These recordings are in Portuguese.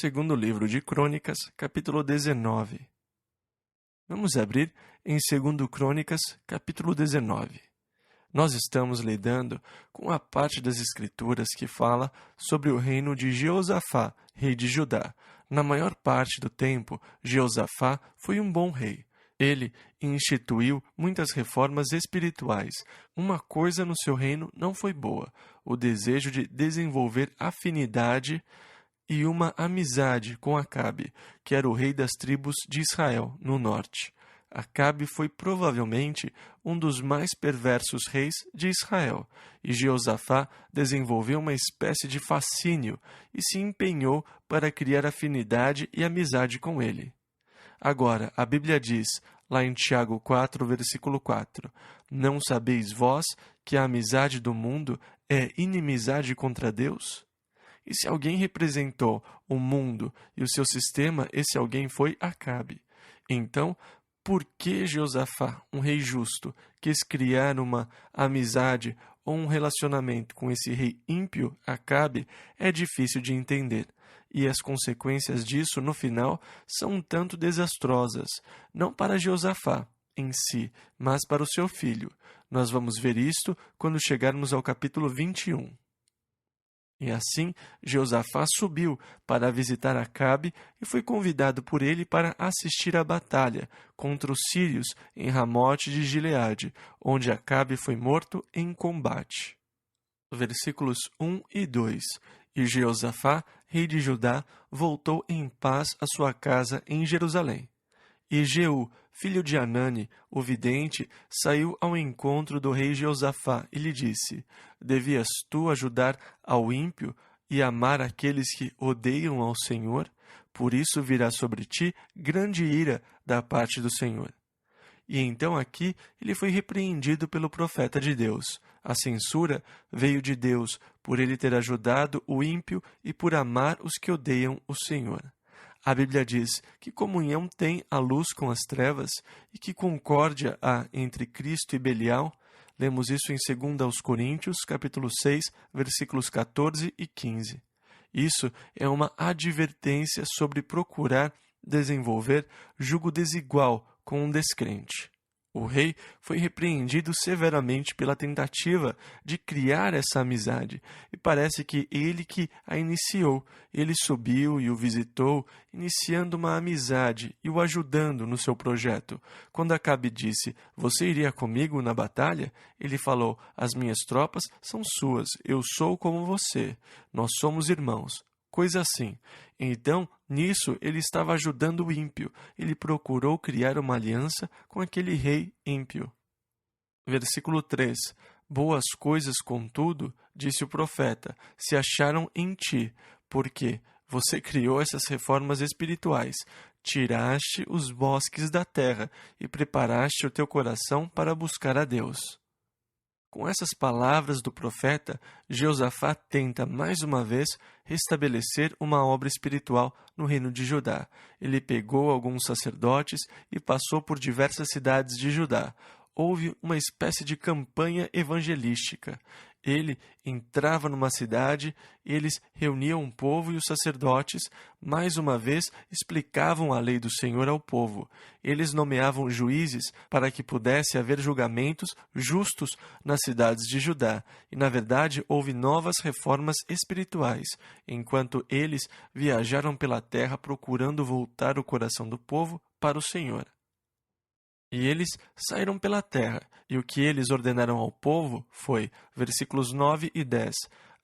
Segundo livro de Crônicas, capítulo 19. Vamos abrir em 2 Crônicas, capítulo 19. Nós estamos lidando com a parte das Escrituras que fala sobre o reino de Jeosafá, rei de Judá. Na maior parte do tempo, Jeosafá foi um bom rei. Ele instituiu muitas reformas espirituais. Uma coisa no seu reino não foi boa: o desejo de desenvolver afinidade e uma amizade com Acabe, que era o rei das tribos de Israel, no norte. Acabe foi provavelmente um dos mais perversos reis de Israel, e Jeosafá desenvolveu uma espécie de fascínio e se empenhou para criar afinidade e amizade com ele. Agora, a Bíblia diz, lá em Tiago 4, versículo 4, "Não sabeis vós que a amizade do mundo é inimizade contra Deus?" E se alguém representou o mundo e o seu sistema, esse alguém foi Acabe. Então, por que Jeosafá, um rei justo, quis criar uma amizade ou um relacionamento com esse rei ímpio, Acabe, é difícil de entender. E as consequências disso, no final, são um tanto desastrosas, não para Jeosafá em si, mas para o seu filho. Nós vamos ver isto quando chegarmos ao capítulo 21. E assim, Jeosafá subiu para visitar Acabe e foi convidado por ele para assistir à batalha contra os sírios em Ramote de Gileade, onde Acabe foi morto em combate. Versículos 1 e 2. E Jeosafá, rei de Judá, voltou em paz à sua casa em Jerusalém. E Jeú, filho de Anani, o vidente, saiu ao encontro do rei Jeosafá e lhe disse: Devias tu ajudar ao ímpio e amar aqueles que odeiam ao Senhor? Por isso virá sobre ti grande ira da parte do Senhor. E então aqui ele foi repreendido pelo profeta de Deus. A censura veio de Deus por ele ter ajudado o ímpio e por amar os que odeiam o Senhor. A Bíblia diz que comunhão tem a luz com as trevas e que concórdia há entre Cristo e Belial. Lemos isso em 2 Coríntios, capítulo 6, versículos 14 e 15. Isso é uma advertência sobre procurar desenvolver jugo desigual com um descrente. O rei foi repreendido severamente pela tentativa de criar essa amizade, e parece que ele que a iniciou. Ele subiu e o visitou, iniciando uma amizade e o ajudando no seu projeto. Quando Acabe disse: "Você iria comigo na batalha?", ele falou: "As minhas tropas são suas, eu sou como você, nós somos irmãos." Coisa assim. Então, nisso, ele estava ajudando o ímpio. Ele procurou criar uma aliança com aquele rei ímpio. Versículo 3. Boas coisas, contudo, disse o profeta, se acharam em ti, porque você criou essas reformas espirituais, tiraste os bosques da terra e preparaste o teu coração para buscar a Deus. Com essas palavras do profeta, Jeosafá tenta, mais uma vez, restabelecer uma obra espiritual no reino de Judá. Ele pegou alguns sacerdotes e passou por diversas cidades de Judá. Houve uma espécie de campanha evangelística. Ele entrava numa cidade, eles reuniam o povo e os sacerdotes, mais uma vez explicavam a lei do Senhor ao povo. Eles nomeavam juízes para que pudesse haver julgamentos justos nas cidades de Judá. E, na verdade, houve novas reformas espirituais, enquanto eles viajaram pela terra procurando voltar o coração do povo para o Senhor. E eles saíram pela terra, e o que eles ordenaram ao povo foi, versículos 9 e 10,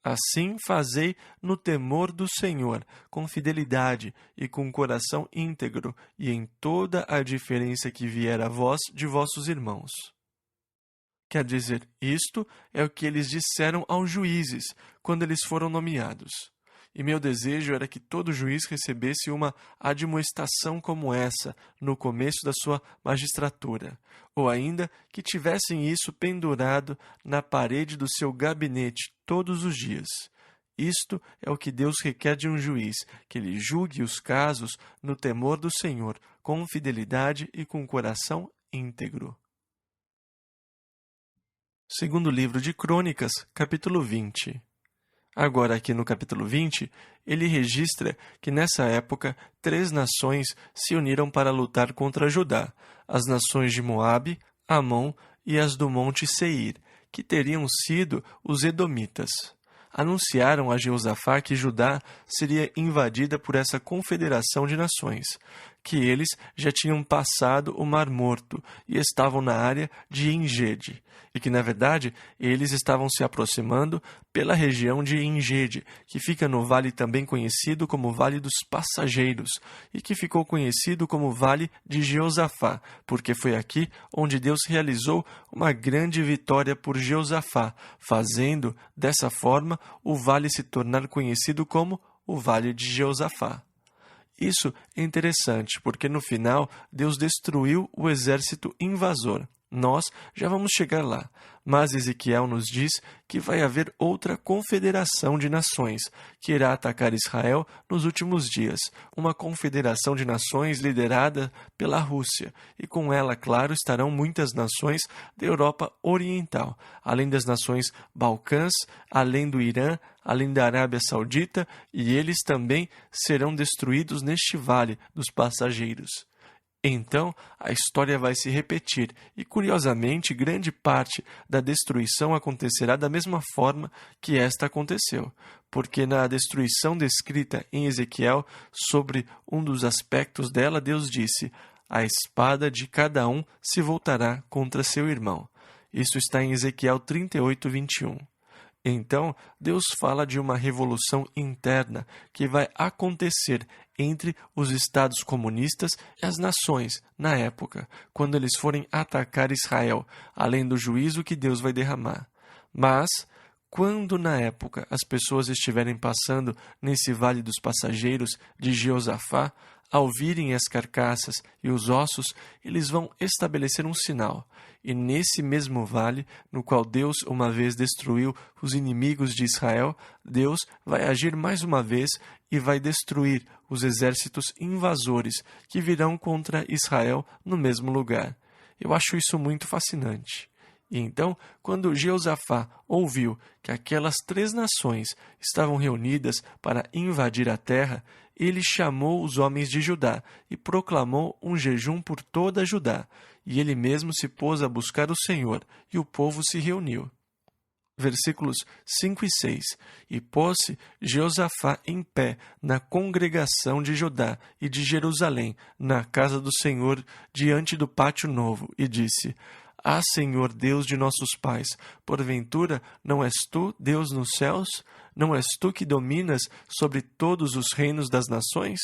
"Assim fazei no temor do Senhor, com fidelidade e com coração íntegro, e em toda a diferença que vier a vós de vossos irmãos." Quer dizer, isto é o que eles disseram aos juízes, quando eles foram nomeados. E meu desejo era que todo juiz recebesse uma admoestação como essa no começo da sua magistratura, ou ainda que tivessem isso pendurado na parede do seu gabinete todos os dias. Isto é o que Deus requer de um juiz, que ele julgue os casos no temor do Senhor, com fidelidade e com coração íntegro. Segundo livro de Crônicas, capítulo 20. Agora, aqui no capítulo 20, ele registra que nessa época 3 nações se uniram para lutar contra Judá, as nações de Moabe, Amon e as do monte Seir, que teriam sido os edomitas. Anunciaram a Jeosafá que Judá seria invadida por essa confederação de nações, que eles já tinham passado o Mar Morto e estavam na área de Engede, e que, na verdade, eles estavam se aproximando pela região de Engede, que fica no vale também conhecido como Vale dos Passageiros, e que ficou conhecido como Vale de Jeosafá, porque foi aqui onde Deus realizou uma grande vitória por Jeosafá, fazendo, dessa forma, o vale se tornar conhecido como o Vale de Jeosafá. Isso é interessante, porque no final Deus destruiu o exército invasor. Nós já vamos chegar lá, mas Ezequiel nos diz que vai haver outra confederação de nações que irá atacar Israel nos últimos dias, uma confederação de nações liderada pela Rússia, e com ela, claro, estarão muitas nações da Europa Oriental, além das nações Balcãs, além do Irã, além da Arábia Saudita, e eles também serão destruídos neste vale dos passageiros. Então, a história vai se repetir e, curiosamente, grande parte da destruição acontecerá da mesma forma que esta aconteceu, porque na destruição descrita em Ezequiel, sobre um dos aspectos dela, Deus disse: a espada de cada um se voltará contra seu irmão. Isso está em Ezequiel 38, 21. Então, Deus fala de uma revolução interna que vai acontecer entre os estados comunistas e as nações na época, quando eles forem atacar Israel, além do juízo que Deus vai derramar. Mas, quando na época as pessoas estiverem passando nesse vale dos passageiros de Jeosafá, ao virem as carcaças e os ossos, eles vão estabelecer um sinal. E nesse mesmo vale, no qual Deus uma vez destruiu os inimigos de Israel, Deus vai agir mais uma vez e vai destruir os exércitos invasores que virão contra Israel no mesmo lugar. Eu acho isso muito fascinante. E então, quando Jeosafá ouviu que aquelas 3 nações estavam reunidas para invadir a terra, ele chamou os homens de Judá e proclamou um jejum por toda Judá, e ele mesmo se pôs a buscar o Senhor, e o povo se reuniu. Versículos 5 e 6. E pôs-se Jeosafá em pé na congregação de Judá e de Jerusalém, na casa do Senhor, diante do pátio novo, e disse: Ah, Senhor, Deus de nossos pais, porventura não és tu, Deus nos céus? Não és tu que dominas sobre todos os reinos das nações?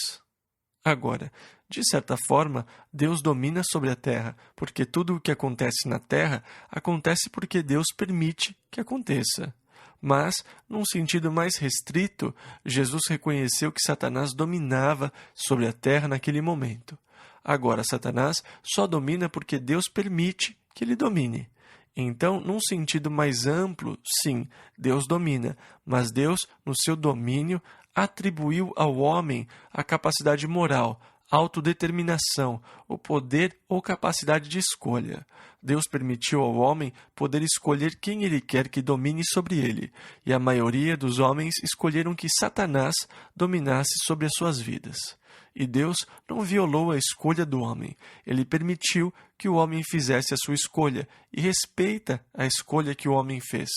Agora, de certa forma, Deus domina sobre a terra, porque tudo o que acontece na terra acontece porque Deus permite que aconteça. Mas, num sentido mais restrito, Jesus reconheceu que Satanás dominava sobre a terra naquele momento. Agora, Satanás só domina porque Deus permite que ele domine. Então, num sentido mais amplo, sim, Deus domina, mas Deus, no seu domínio, atribuiu ao homem a capacidade moral, autodeterminação, o poder ou capacidade de escolha. Deus permitiu ao homem poder escolher quem ele quer que domine sobre ele, e a maioria dos homens escolheram que Satanás dominasse sobre as suas vidas. E Deus não violou a escolha do homem. Ele permitiu que o homem fizesse a sua escolha e respeita a escolha que o homem fez.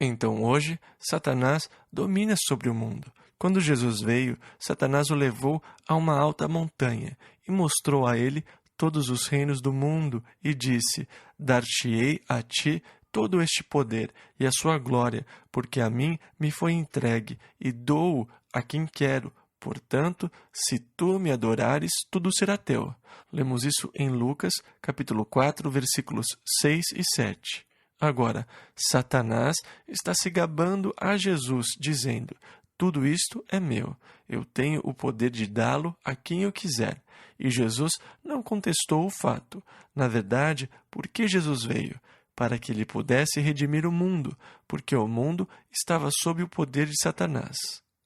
Então hoje, Satanás domina sobre o mundo. Quando Jesus veio, Satanás o levou a uma alta montanha e mostrou a ele todos os reinos do mundo e disse: Dar-te-ei a ti todo este poder e a sua glória, porque a mim me foi entregue e dou-o a quem quero. Portanto, se tu me adorares, tudo será teu. Lemos isso em Lucas, capítulo 4, versículos 6 e 7. Agora, Satanás está se gabando a Jesus, dizendo: tudo isto é meu, eu tenho o poder de dá-lo a quem eu quiser. E Jesus não contestou o fato. Na verdade, por que Jesus veio? Para que ele pudesse redimir o mundo, porque o mundo estava sob o poder de Satanás.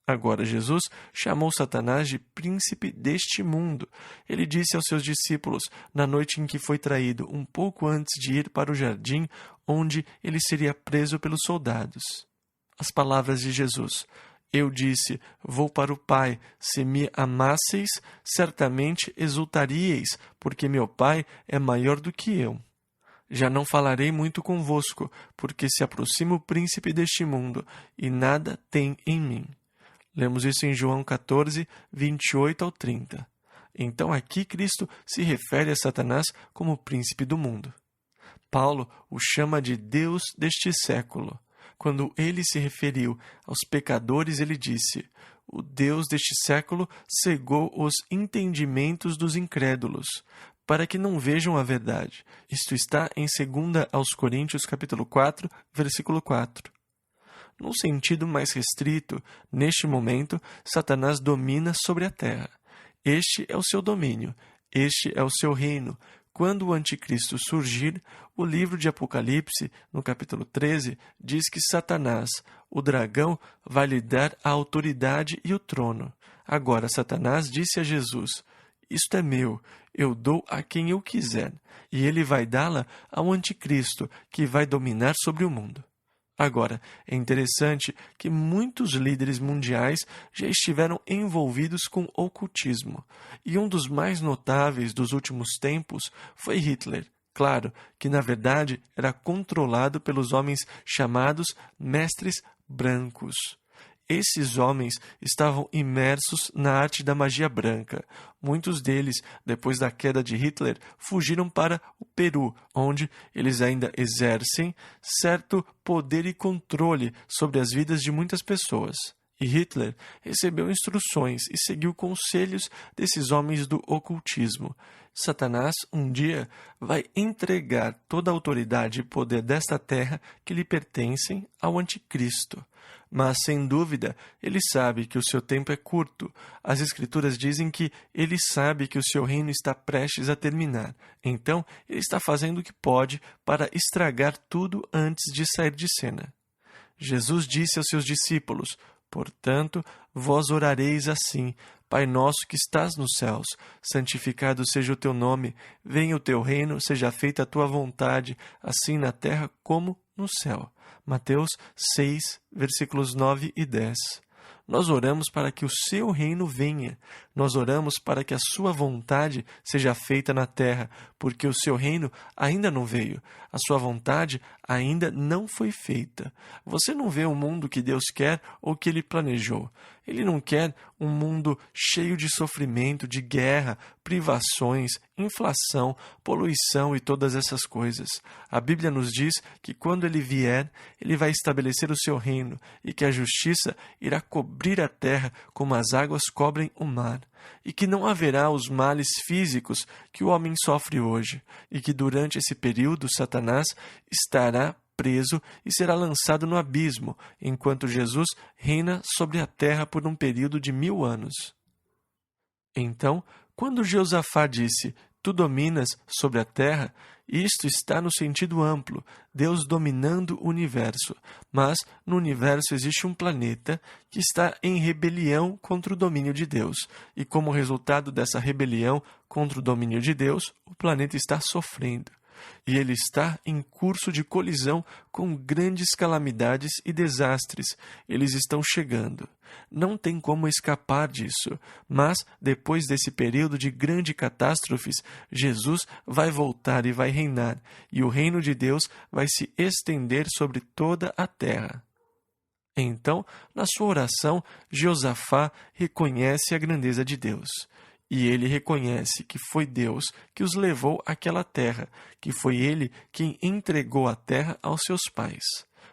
Agora Jesus chamou Satanás de príncipe deste mundo. Ele disse aos seus discípulos, na noite em que foi traído, um pouco antes de ir para o jardim, onde ele seria preso pelos soldados: as palavras de Jesus. Eu disse, vou para o Pai. Se me amasseis, certamente exultaríeis, porque meu Pai é maior do que eu. Já não falarei muito convosco, porque se aproxima o príncipe deste mundo, e nada tem em mim. Lemos isso em João 14, 28 ao 30. Então aqui Cristo se refere a Satanás como príncipe do mundo. Paulo o chama de Deus deste século. Quando ele se referiu aos pecadores, ele disse: o Deus deste século cegou os entendimentos dos incrédulos, para que não vejam a verdade. Isto está em 2 aos Coríntios, capítulo 4, versículo 4. Num sentido mais restrito, neste momento, Satanás domina sobre a terra. Este é o seu domínio, este é o seu reino. Quando o anticristo surgir, o livro de Apocalipse, no capítulo 13, diz que Satanás, o dragão, vai lhe dar a autoridade e o trono. Agora, Satanás disse a Jesus: isto é meu, eu dou a quem eu quiser, e ele vai dá-la ao anticristo, que vai dominar sobre o mundo. Agora, é interessante que muitos líderes mundiais já estiveram envolvidos com ocultismo, e um dos mais notáveis dos últimos tempos foi Hitler. Claro que, na verdade, era controlado pelos homens chamados mestres brancos. Esses homens estavam imersos na arte da magia branca. Muitos deles, depois da queda de Hitler, fugiram para o Peru, onde eles ainda exercem certo poder e controle sobre as vidas de muitas pessoas. E Hitler recebeu instruções e seguiu conselhos desses homens do ocultismo. Satanás, um dia, vai entregar toda a autoridade e poder desta terra que lhe pertencem ao anticristo. Mas, sem dúvida, ele sabe que o seu tempo é curto. As Escrituras dizem que ele sabe que o seu reino está prestes a terminar. Então, ele está fazendo o que pode para estragar tudo antes de sair de cena. Jesus disse aos seus discípulos: portanto, vós orareis assim: Pai nosso que estás nos céus, santificado seja o teu nome, venha o teu reino, seja feita a tua vontade, assim na terra como no céu. Mateus 6, versículos 9 e 10. Nós oramos para que o seu reino venha. Nós oramos para que a sua vontade seja feita na terra, porque o seu reino ainda não veio. A sua vontade ainda não foi feita. Você não vê o mundo que Deus quer ou que Ele planejou. Ele não quer um mundo cheio de sofrimento, de guerra, privações, inflação, poluição e todas essas coisas. A Bíblia nos diz que quando Ele vier, Ele vai estabelecer o seu reino e que a justiça irá cobrir a terra como as águas cobrem o mar, e que não haverá os males físicos que o homem sofre hoje, e que durante esse período Satanás estará preso e será lançado no abismo, enquanto Jesus reina sobre a terra por um período de 1000 anos. Então, quando Jeosafá disse: tu dominas sobre a terra, isto está no sentido amplo, Deus dominando o universo. Mas no universo existe um planeta que está em rebelião contra o domínio de Deus. E como resultado dessa rebelião contra o domínio de Deus, o planeta está sofrendo. E ele está em curso de colisão com grandes calamidades e desastres. Eles estão chegando. Não tem como escapar disso. Mas, depois desse período de grandes catástrofes, Jesus vai voltar e vai reinar. E o reino de Deus vai se estender sobre toda a terra. Então, na sua oração, Jeosafá reconhece a grandeza de Deus. E ele reconhece que foi Deus que os levou àquela terra, que foi ele quem entregou a terra aos seus pais,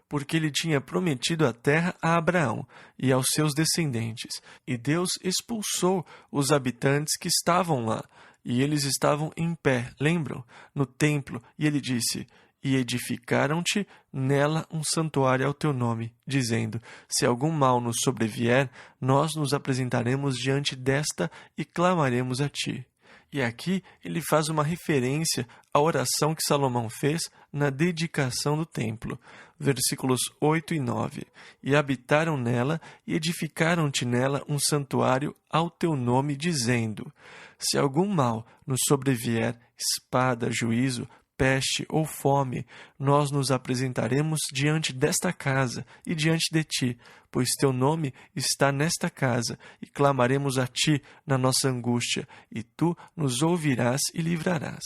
porque ele tinha prometido a terra a Abraão e aos seus descendentes. E Deus expulsou os habitantes que estavam lá, e eles estavam em pé, lembram? No templo, e ele disse: e edificaram-te nela um santuário ao teu nome, dizendo: se algum mal nos sobrevier, nós nos apresentaremos diante desta e clamaremos a ti. E aqui ele faz uma referência à oração que Salomão fez na dedicação do templo. Versículos 8 e 9. E habitaram nela e edificaram-te nela um santuário ao teu nome, dizendo: se algum mal nos sobrevier, espada, juízo, peste ou fome, nós nos apresentaremos diante desta casa e diante de ti, pois teu nome está nesta casa, e clamaremos a ti na nossa angústia, e tu nos ouvirás e livrarás.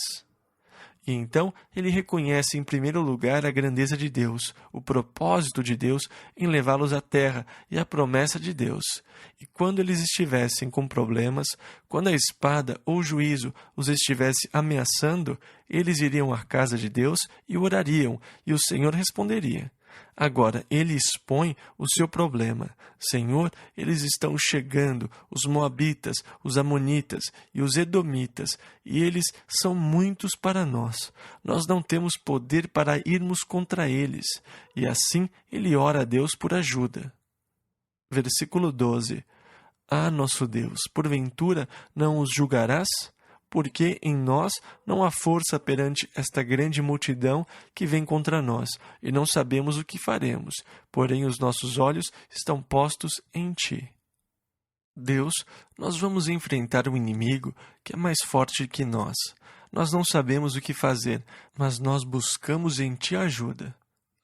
E então ele reconhece em primeiro lugar a grandeza de Deus, o propósito de Deus em levá-los à terra e a promessa de Deus. E quando eles estivessem com problemas, quando a espada ou o juízo os estivesse ameaçando, eles iriam à casa de Deus e orariam, e o Senhor responderia. Agora, ele expõe o seu problema. Senhor, eles estão chegando, os moabitas, os amonitas e os edomitas, e eles são muitos para nós. Nós não temos poder para irmos contra eles. E assim ele ora a Deus por ajuda. Versículo 12. Ah, nosso Deus, porventura não os julgarás? Porque em nós não há força perante esta grande multidão que vem contra nós, e não sabemos o que faremos, porém os nossos olhos estão postos em ti. Deus, nós vamos enfrentar um inimigo que é mais forte que nós. Nós não sabemos o que fazer, mas nós buscamos em ti ajuda.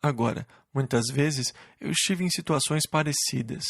Agora, muitas vezes eu estive em situações parecidas,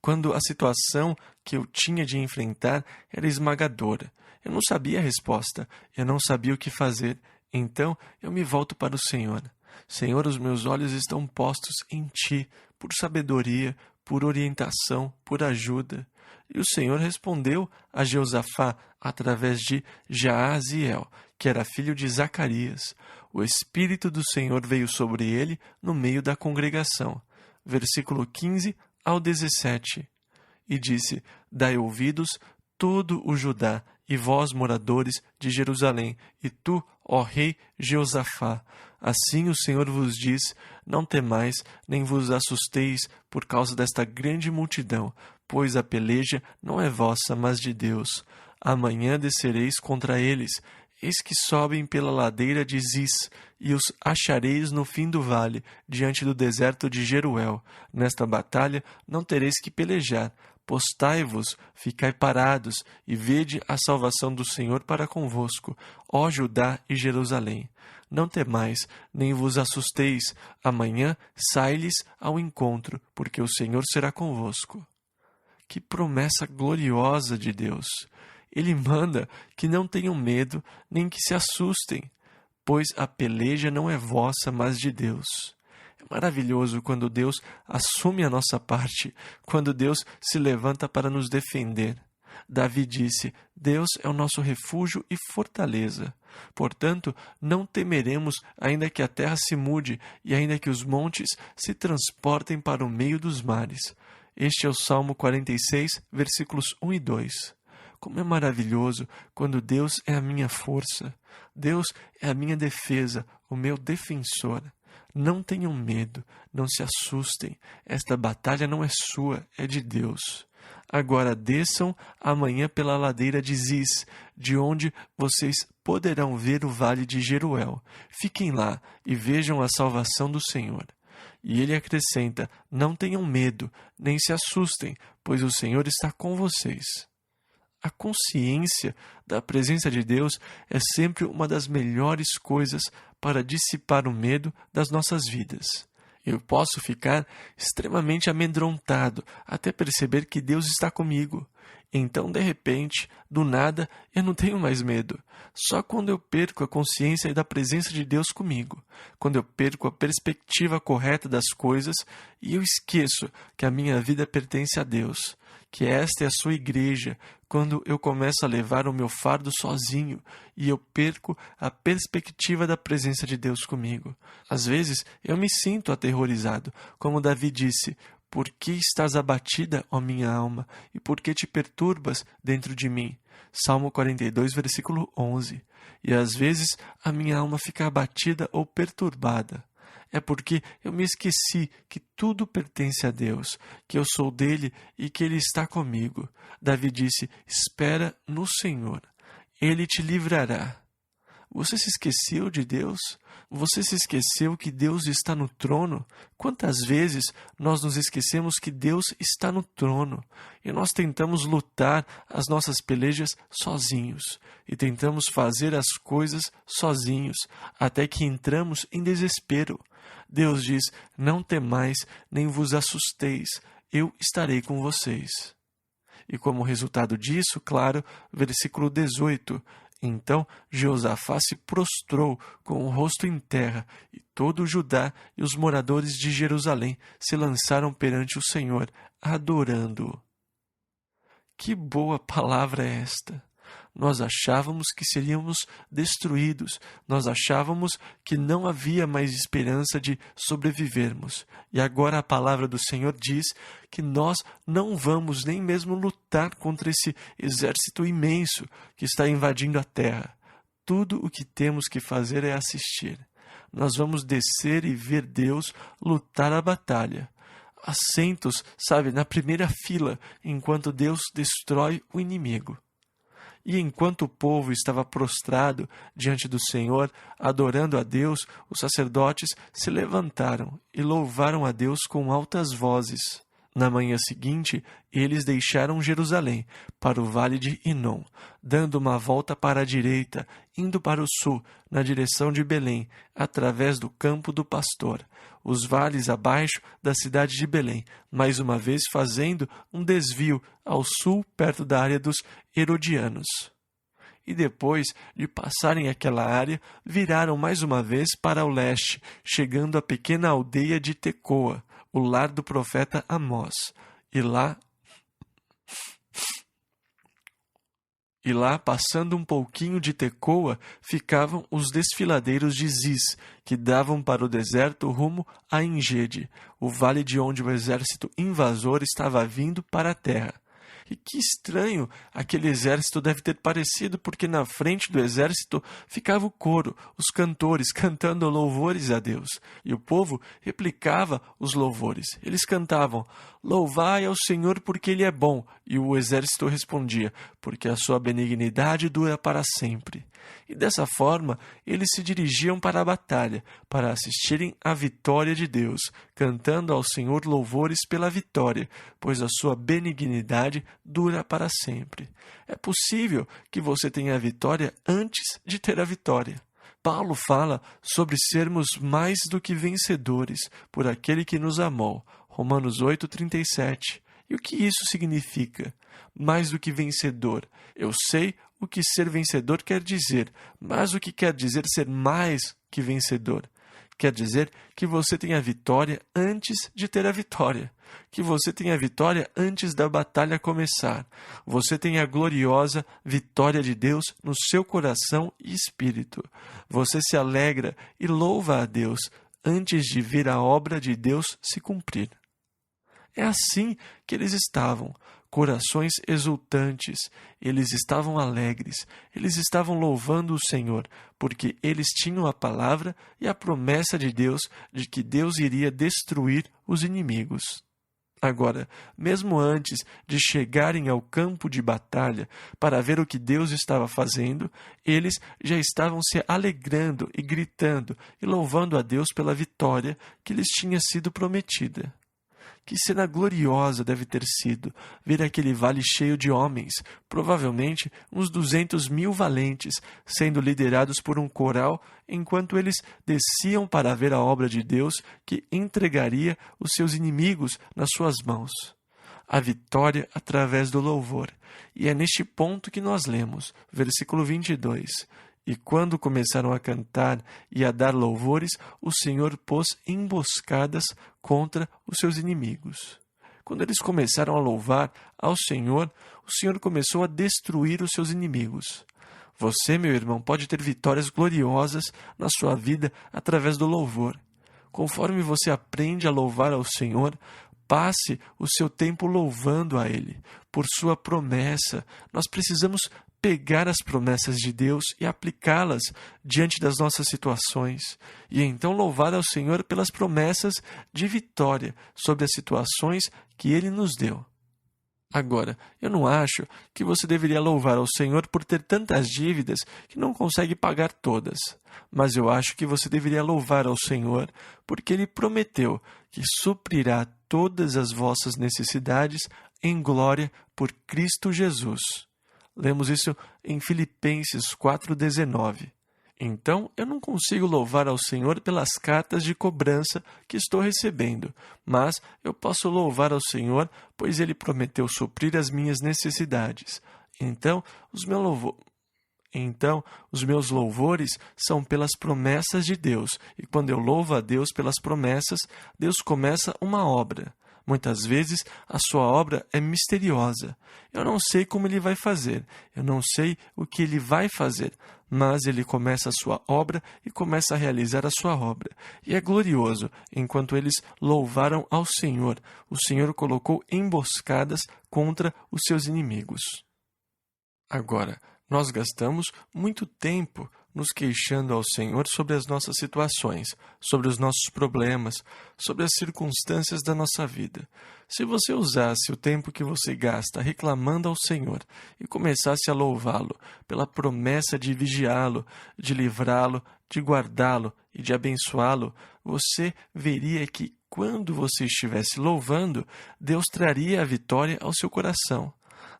quando a situação que eu tinha de enfrentar era esmagadora. Eu não sabia a resposta, eu não sabia o que fazer, então eu me volto para o Senhor. Senhor, os meus olhos estão postos em Ti, por sabedoria, por orientação, por ajuda. E o Senhor respondeu a Jeosafá através de Jaaziel, que era filho de Zacarias. O Espírito do Senhor veio sobre ele no meio da congregação. Versículo 15 ao 17. E disse: Dai ouvidos todo o Judá, e vós, moradores de Jerusalém, e tu, ó rei Jeosafá. Assim o Senhor vos diz: não temais, nem vos assusteis por causa desta grande multidão, pois a peleja não é vossa, mas de Deus. Amanhã descereis contra eles, eis que sobem pela ladeira de Ziz, e os achareis no fim do vale, diante do deserto de Jeruel. Nesta batalha não tereis que pelejar. Postai-vos, ficai parados, e vede a salvação do Senhor para convosco, ó Judá e Jerusalém. Não temais, nem vos assusteis, amanhã sai-lhes ao encontro, porque o Senhor será convosco. Que promessa gloriosa de Deus! Ele manda que não tenham medo, nem que se assustem, pois a peleja não é vossa, mas de Deus. É maravilhoso quando Deus assume a nossa parte, quando Deus se levanta para nos defender. Davi disse: Deus é o nosso refúgio e fortaleza. Portanto, não temeremos, ainda que a terra se mude e ainda que os montes se transportem para o meio dos mares. Este é o Salmo 46, versículos 1 e 2. Como é maravilhoso quando Deus é a minha força. Deus é a minha defesa, o meu defensor. Não tenham medo, não se assustem. Esta batalha não é sua, é de Deus. Agora desçam amanhã pela ladeira de Ziz, de onde vocês poderão ver o vale de Jeruel. Fiquem lá e vejam a salvação do Senhor. E ele acrescenta: não tenham medo, nem se assustem, pois o Senhor está com vocês. A consciência da presença de Deus é sempre uma das melhores coisas para dissipar o medo das nossas vidas. Eu posso ficar extremamente amedrontado até perceber que Deus está comigo. Então, de repente, do nada, eu não tenho mais medo. Só quando eu perco a consciência da presença de Deus comigo, quando eu perco a perspectiva correta das coisas e eu esqueço que a minha vida pertence a Deus, que esta é a sua igreja, quando eu começo a levar o meu fardo sozinho e eu perco a perspectiva da presença de Deus comigo. Às vezes, eu me sinto aterrorizado, como Davi disse: por que estás abatida, ó minha alma, e por que te perturbas dentro de mim? Salmo 42, versículo 11. E às vezes a minha alma fica abatida ou perturbada. É porque eu me esqueci que tudo pertence a Deus, que eu sou dele e que ele está comigo. Davi disse: espera no Senhor, ele te livrará. Você se esqueceu de Deus? Você se esqueceu que Deus está no trono? Quantas vezes nós nos esquecemos que Deus está no trono e nós tentamos lutar as nossas pelejas sozinhos e tentamos fazer as coisas sozinhos até que entramos em desespero. Deus diz: não temais nem vos assusteis, eu estarei com vocês. E como resultado disso, claro, versículo 18, então Jeosafá se prostrou com o rosto em terra, e todo o Judá e os moradores de Jerusalém se lançaram perante o Senhor, adorando-o. Que boa palavra é esta! Nós achávamos que seríamos destruídos, nós achávamos que não havia mais esperança de sobrevivermos. E agora a palavra do Senhor diz que nós não vamos nem mesmo lutar contra esse exército imenso que está invadindo a terra. Tudo o que temos que fazer é assistir. Nós vamos descer e ver Deus lutar a batalha. Assentos, sabe, na primeira fila, enquanto Deus destrói o inimigo. E enquanto o povo estava prostrado diante do Senhor, adorando a Deus, os sacerdotes se levantaram e louvaram a Deus com altas vozes. Na manhã seguinte, eles deixaram Jerusalém para o vale de Inom, dando uma volta para a direita, indo para o sul, na direção de Belém, através do campo do pastor, os vales abaixo da cidade de Belém, mais uma vez fazendo um desvio ao sul, perto da área dos Herodianos. E depois de passarem aquela área, viraram mais uma vez para o leste, chegando à pequena aldeia de Tecoa, o lar do profeta Amós. E lá, passando um pouquinho de Tecoa, ficavam os desfiladeiros de Ziz, que davam para o deserto rumo a Engede, o vale de onde o exército invasor estava vindo para a terra. E que estranho aquele exército deve ter parecido, porque na frente do exército ficava o coro, os cantores cantando louvores a Deus. E o povo replicava os louvores. Eles cantavam: louvai ao Senhor porque Ele é bom. E o exército respondia: porque a sua benignidade dura para sempre. E dessa forma, eles se dirigiam para a batalha, para assistirem à vitória de Deus, cantando ao Senhor louvores pela vitória, pois a sua benignidade dura para sempre. É possível que você tenha a vitória antes de ter a vitória. Paulo fala sobre sermos mais do que vencedores por aquele que nos amou. Romanos 8:37. E o que isso significa? Mais do que vencedor. Eu sei o que ser vencedor quer dizer, mas o que quer dizer ser mais que vencedor? Quer dizer que você tem a vitória antes de ter a vitória, que você tem a vitória antes da batalha começar. Você tem a gloriosa vitória de Deus no seu coração e espírito. Você se alegra e louva a Deus antes de ver a obra de Deus se cumprir. É assim que eles estavam, corações exultantes, eles estavam alegres, eles estavam louvando o Senhor, porque eles tinham a palavra e a promessa de Deus de que Deus iria destruir os inimigos. Agora, mesmo antes de chegarem ao campo de batalha para ver o que Deus estava fazendo, eles já estavam se alegrando e gritando e louvando a Deus pela vitória que lhes tinha sido prometida. Que cena gloriosa deve ter sido ver aquele vale cheio de homens, provavelmente uns 200.000 valentes, sendo liderados por um coral, enquanto eles desciam para ver a obra de Deus que entregaria os seus inimigos nas suas mãos. A vitória através do louvor. E é neste ponto que nós lemos, versículo 22. E quando começaram a cantar e a dar louvores, o Senhor pôs emboscadas contra os seus inimigos. Quando eles começaram a louvar ao Senhor, o Senhor começou a destruir os seus inimigos. Você, meu irmão, pode ter vitórias gloriosas na sua vida através do louvor. Conforme você aprende a louvar ao Senhor, passe o seu tempo louvando a Ele, por sua promessa. Nós precisamos pegar as promessas de Deus e aplicá-las diante das nossas situações, e então louvar ao Senhor pelas promessas de vitória sobre as situações que Ele nos deu. Agora, eu não acho que você deveria louvar ao Senhor por ter tantas dívidas que não consegue pagar todas. Mas eu acho que você deveria louvar ao Senhor porque Ele prometeu que suprirá todas as vossas necessidades em glória por Cristo Jesus. Lemos isso em Filipenses 4,19. Então, eu não consigo louvar ao Senhor pelas cartas de cobrança que estou recebendo, mas eu posso louvar ao Senhor, pois Ele prometeu suprir as minhas necessidades. Então, os meus louvores são pelas promessas de Deus, e quando eu louvo a Deus pelas promessas, Deus começa uma obra. Muitas vezes, a sua obra é misteriosa. Eu não sei como Ele vai fazer, eu não sei o que Ele vai fazer, mas Ele começa a sua obra e começa a realizar a sua obra. E é glorioso, enquanto eles louvaram ao Senhor, o Senhor colocou emboscadas contra os seus inimigos. Agora, nós gastamos muito tempo nos queixando ao Senhor sobre as nossas situações, sobre os nossos problemas, sobre as circunstâncias da nossa vida. Se você usasse o tempo que você gasta reclamando ao Senhor e começasse a louvá-lo pela promessa de vigiá-lo, de livrá-lo, de guardá-lo e de abençoá-lo, você veria que, quando você estivesse louvando, Deus traria a vitória ao seu coração.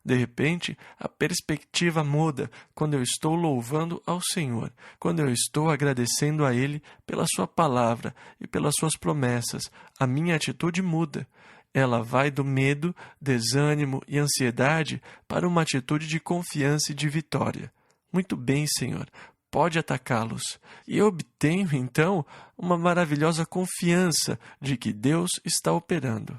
De repente, a perspectiva muda quando eu estou louvando ao Senhor, quando eu estou agradecendo a Ele pela Sua palavra e pelas Suas promessas. A minha atitude muda. Ela vai do medo, desânimo e ansiedade para uma atitude de confiança e de vitória. Muito bem, Senhor, pode atacá-los. E eu obtenho, então, uma maravilhosa confiança de que Deus está operando.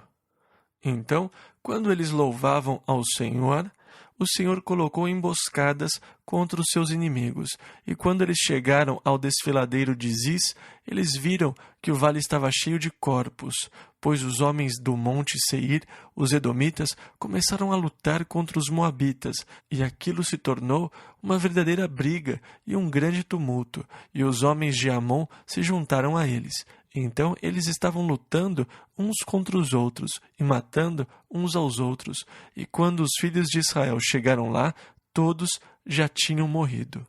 Então, quando eles louvavam ao Senhor, o Senhor colocou emboscadas contra os seus inimigos. E quando eles chegaram ao desfiladeiro de Ziz, eles viram que o vale estava cheio de corpos, pois os homens do monte Seir, os edomitas, começaram a lutar contra os moabitas, e aquilo se tornou uma verdadeira briga e um grande tumulto, e os homens de Amon se juntaram a eles. Então eles estavam lutando uns contra os outros e matando uns aos outros. E quando os filhos de Israel chegaram lá, todos já tinham morrido.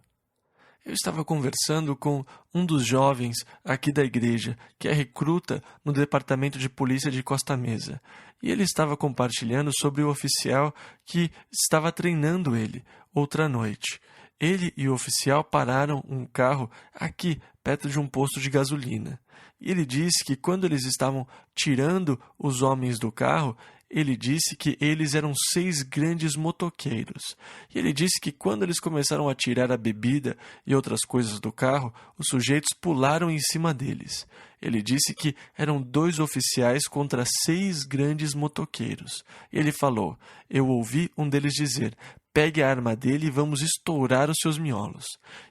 Eu estava conversando com um dos jovens aqui da igreja, que é recruta no departamento de polícia de Costa Mesa. E ele estava compartilhando sobre o oficial que estava treinando ele outra noite. Ele e o oficial pararam um carro aqui, perto de um posto de gasolina. E ele disse que quando eles estavam tirando os homens do carro, ele disse que eles eram 6 grandes motoqueiros. E ele disse que quando eles começaram a tirar a bebida e outras coisas do carro, os sujeitos pularam em cima deles. Ele disse que eram 2 oficiais contra 6 grandes motoqueiros. E ele falou: eu ouvi um deles dizer: pegue a arma dele e vamos estourar os seus miolos.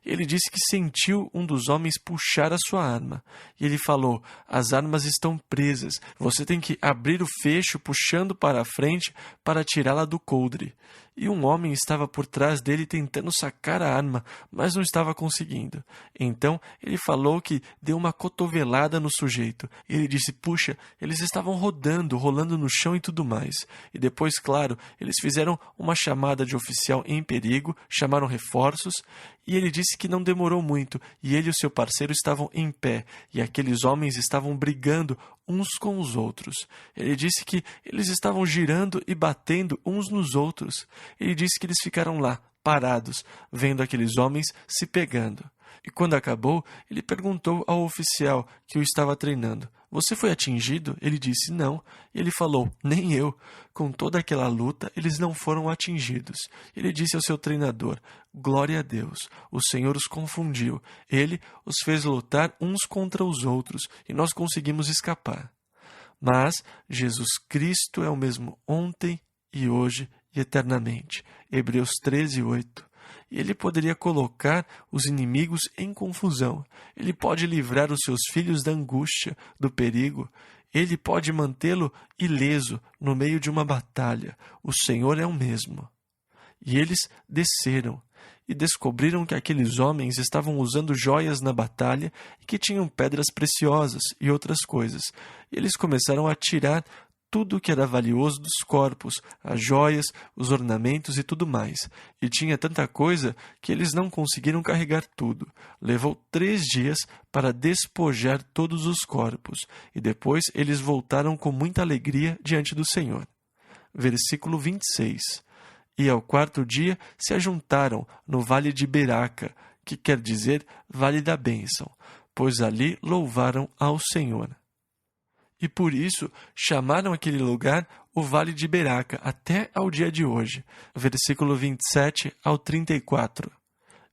E ele disse que sentiu um dos homens puxar a sua arma. E ele falou: as armas estão presas, você tem que abrir o fecho puxando para a frente para tirá-la do coldre. E um homem estava por trás dele tentando sacar a arma, mas não estava conseguindo. Então ele falou que deu uma cotovelada no sujeito. Ele disse: puxa, eles estavam rolando no chão e tudo mais. E depois, claro, eles fizeram uma chamada de oficial em perigo, chamaram reforços, e ele disse que não demorou muito, e ele e o seu parceiro estavam em pé, e aqueles homens estavam brigando uns com os outros. Ele disse que eles estavam girando e batendo uns nos outros. Ele disse que eles ficaram lá, parados, vendo aqueles homens se pegando. E quando acabou, ele perguntou ao oficial que o estava treinando: você foi atingido? Ele disse: não. E ele falou: nem eu. Com toda aquela luta, eles não foram atingidos. Ele disse ao seu treinador: glória a Deus, o Senhor os confundiu. Ele os fez lutar uns contra os outros e nós conseguimos escapar. Mas Jesus Cristo é o mesmo ontem e hoje e eternamente. Hebreus 13:8. E ele poderia colocar os inimigos em confusão. Ele pode livrar os seus filhos da angústia, do perigo. Ele pode mantê-lo ileso no meio de uma batalha. O Senhor é o mesmo. E eles desceram e descobriram que aqueles homens estavam usando joias na batalha e que tinham pedras preciosas e outras coisas. E eles começaram a tirar tudo que era valioso dos corpos, as joias, os ornamentos e tudo mais. E tinha tanta coisa que eles não conseguiram carregar tudo. Levou 3 dias para despojar todos os corpos, e depois eles voltaram com muita alegria diante do Senhor. Versículo 26. E ao 4º dia se ajuntaram no vale de Beraca, que quer dizer Vale da Bênção, pois ali louvaram ao Senhor. E por isso chamaram aquele lugar o Vale de Beraca até ao dia de hoje. Versículo 27 ao 34.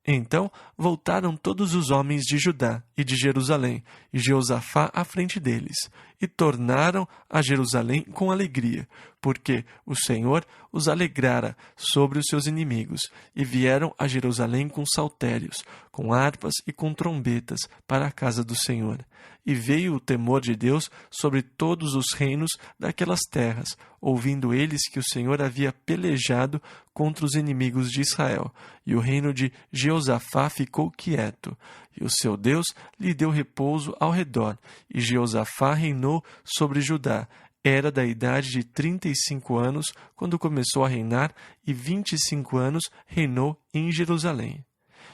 Então voltaram todos os homens de Judá e de Jerusalém, e Jeosafá à frente deles, e tornaram a Jerusalém com alegria, porque o Senhor os alegrara sobre os seus inimigos, e vieram a Jerusalém com saltérios, com harpas e com trombetas para a casa do Senhor. E veio o temor de Deus sobre todos os reinos daquelas terras, ouvindo eles que o Senhor havia pelejado contra os inimigos de Israel, e o reino de Jeosafá ficou quieto, e o seu Deus lhe deu repouso ao redor, e Jeosafá reinou sobre Judá. Era da idade de 35 anos quando começou a reinar, e 25 anos reinou em Jerusalém.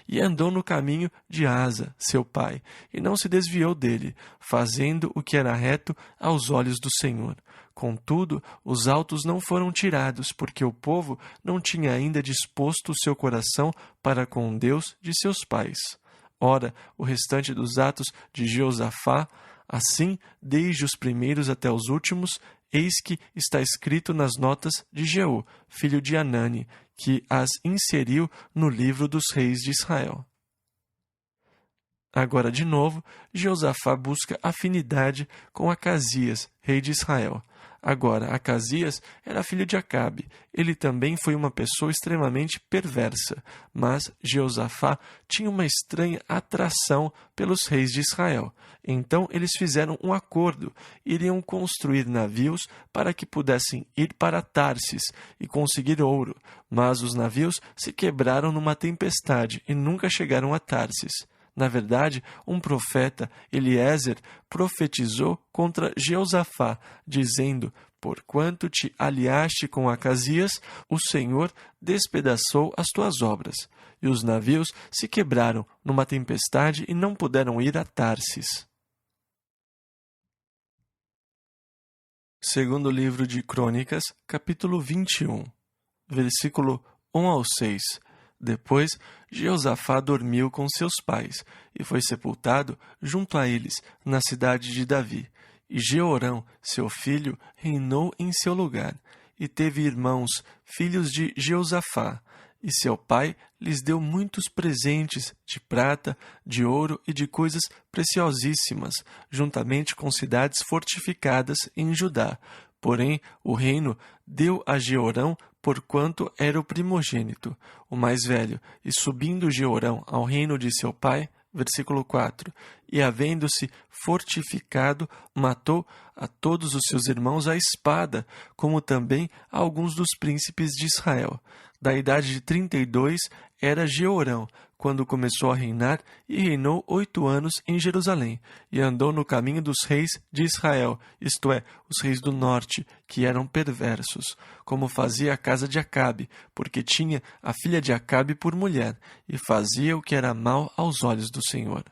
E andou no caminho de Asa, seu pai, e não se desviou dele, fazendo o que era reto aos olhos do Senhor. Contudo, os altos não foram tirados, porque o povo não tinha ainda disposto o seu coração para com Deus de seus pais. Ora, o restante dos atos de Jeosafá, assim, desde os primeiros até os últimos, eis que está escrito nas notas de Jeú, filho de Anani, que as inseriu no livro dos reis de Israel. Agora, de novo, Jeosafá busca afinidade com Acasias, rei de Israel. Agora, Acasias era filho de Acabe. Ele também foi uma pessoa extremamente perversa, mas Jeosafá tinha uma estranha atração pelos reis de Israel. Então, eles fizeram um acordo. Iriam construir navios para que pudessem ir para Tarsis e conseguir ouro. Mas os navios se quebraram numa tempestade e nunca chegaram a Tarsis. Na verdade, um profeta, Eliezer, profetizou contra Jeosafá, dizendo: porquanto te aliaste com Acasias, o Senhor despedaçou as tuas obras. E os navios se quebraram numa tempestade e não puderam ir a Tarsis. Segundo livro de Crônicas, capítulo 21, versículo 1 ao 6. Depois, Jeosafá dormiu com seus pais e foi sepultado junto a eles, na cidade de Davi. E Jeorão, seu filho, reinou em seu lugar. E teve irmãos, filhos de Jeosafá. E seu pai lhes deu muitos presentes de prata, de ouro e de coisas preciosíssimas, juntamente com cidades fortificadas em Judá. Porém, o reino deu a Jeorão porquanto era o primogênito, o mais velho, e subindo Jeorão ao reino de seu pai, versículo 4, e havendo-se fortificado, matou a todos os seus irmãos à espada, como também a alguns dos príncipes de Israel. Da idade de 32 era Jeorão, quando começou a reinar, e reinou 8 anos em Jerusalém, e andou no caminho dos reis de Israel, isto é, os reis do norte, que eram perversos, como fazia a casa de Acabe, porque tinha a filha de Acabe por mulher, e fazia o que era mal aos olhos do Senhor.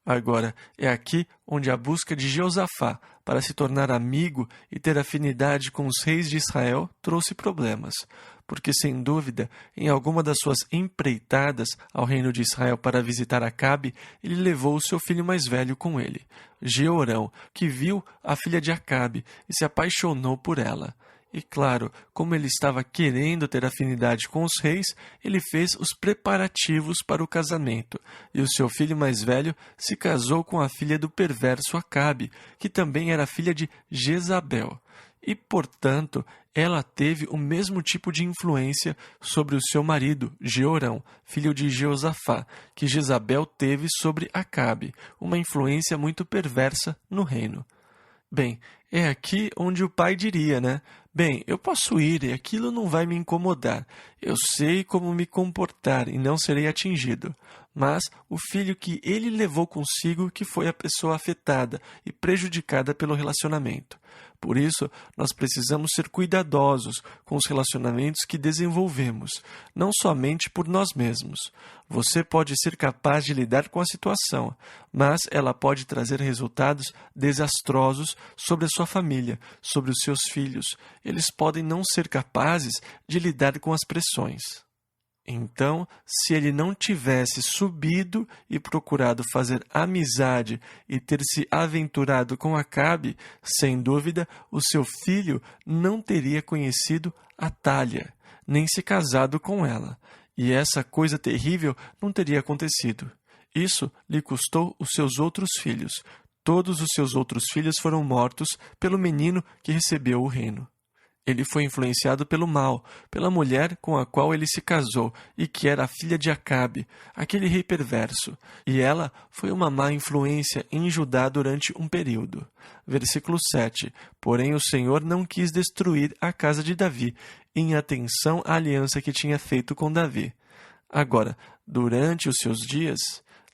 Agora, é aqui onde a busca de Jeosafá para se tornar amigo e ter afinidade com os reis de Israel trouxe problemas, porque, sem dúvida, em alguma das suas empreitadas ao reino de Israel para visitar Acabe, ele levou o seu filho mais velho com ele, Jeorão, que viu a filha de Acabe e se apaixonou por ela. E claro, como ele estava querendo ter afinidade com os reis, ele fez os preparativos para o casamento, e o seu filho mais velho se casou com a filha do perverso Acabe, que também era filha de Jezabel. E, portanto, ela teve o mesmo tipo de influência sobre o seu marido, Jeorão, filho de Jeosafá, que Jezabel teve sobre Acabe, uma influência muito perversa no reino. Bem, é aqui onde o pai diria, né? Bem, eu posso ir e aquilo não vai me incomodar. Eu sei como me comportar e não serei atingido. Mas o filho que ele levou consigo que foi a pessoa afetada e prejudicada pelo relacionamento. Por isso, nós precisamos ser cuidadosos com os relacionamentos que desenvolvemos, não somente por nós mesmos. Você pode ser capaz de lidar com a situação, mas ela pode trazer resultados desastrosos sobre a sua família, sobre os seus filhos. Eles podem não ser capazes de lidar com as pressões. Então, se ele não tivesse subido e procurado fazer amizade e ter se aventurado com Acabe, sem dúvida, o seu filho não teria conhecido Atália, nem se casado com ela, e essa coisa terrível não teria acontecido. Isso lhe custou os seus outros filhos. Todos os seus outros filhos foram mortos pelo menino que recebeu o reino. Ele foi influenciado pelo mal, pela mulher com a qual ele se casou e que era a filha de Acabe, aquele rei perverso. E ela foi uma má influência em Judá durante um período. Versículo 7. Porém o Senhor não quis destruir a casa de Davi, em atenção à aliança que tinha feito com Davi. Agora, durante os seus dias,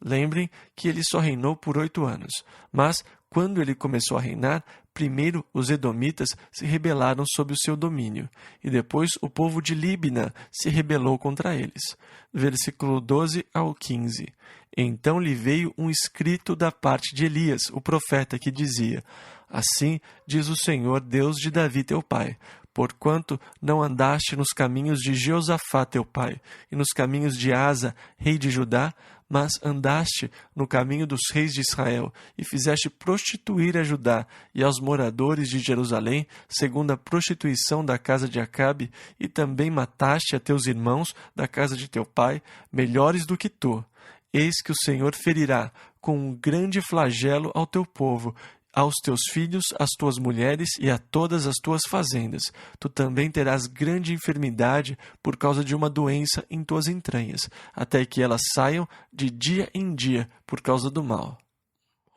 lembrem que ele só reinou por 8 anos, mas quando ele começou a reinar, primeiro os edomitas se rebelaram sob o seu domínio, e depois o povo de Líbina se rebelou contra eles. Versículo 12 ao 15. Então lhe veio um escrito da parte de Elias, o profeta, que dizia: Assim diz o Senhor, Deus de Davi teu pai, porquanto não andaste nos caminhos de Jeosafá teu pai, e nos caminhos de Asa, rei de Judá, mas andaste no caminho dos reis de Israel, e fizeste prostituir a Judá e aos moradores de Jerusalém, segundo a prostituição da casa de Acabe, e também mataste a teus irmãos da casa de teu pai, melhores do que tu. Eis que o Senhor ferirá com um grande flagelo ao teu povo, aos teus filhos, às tuas mulheres e a todas as tuas fazendas. Tu também terás grande enfermidade por causa de uma doença em tuas entranhas, até que elas saiam de dia em dia por causa do mal.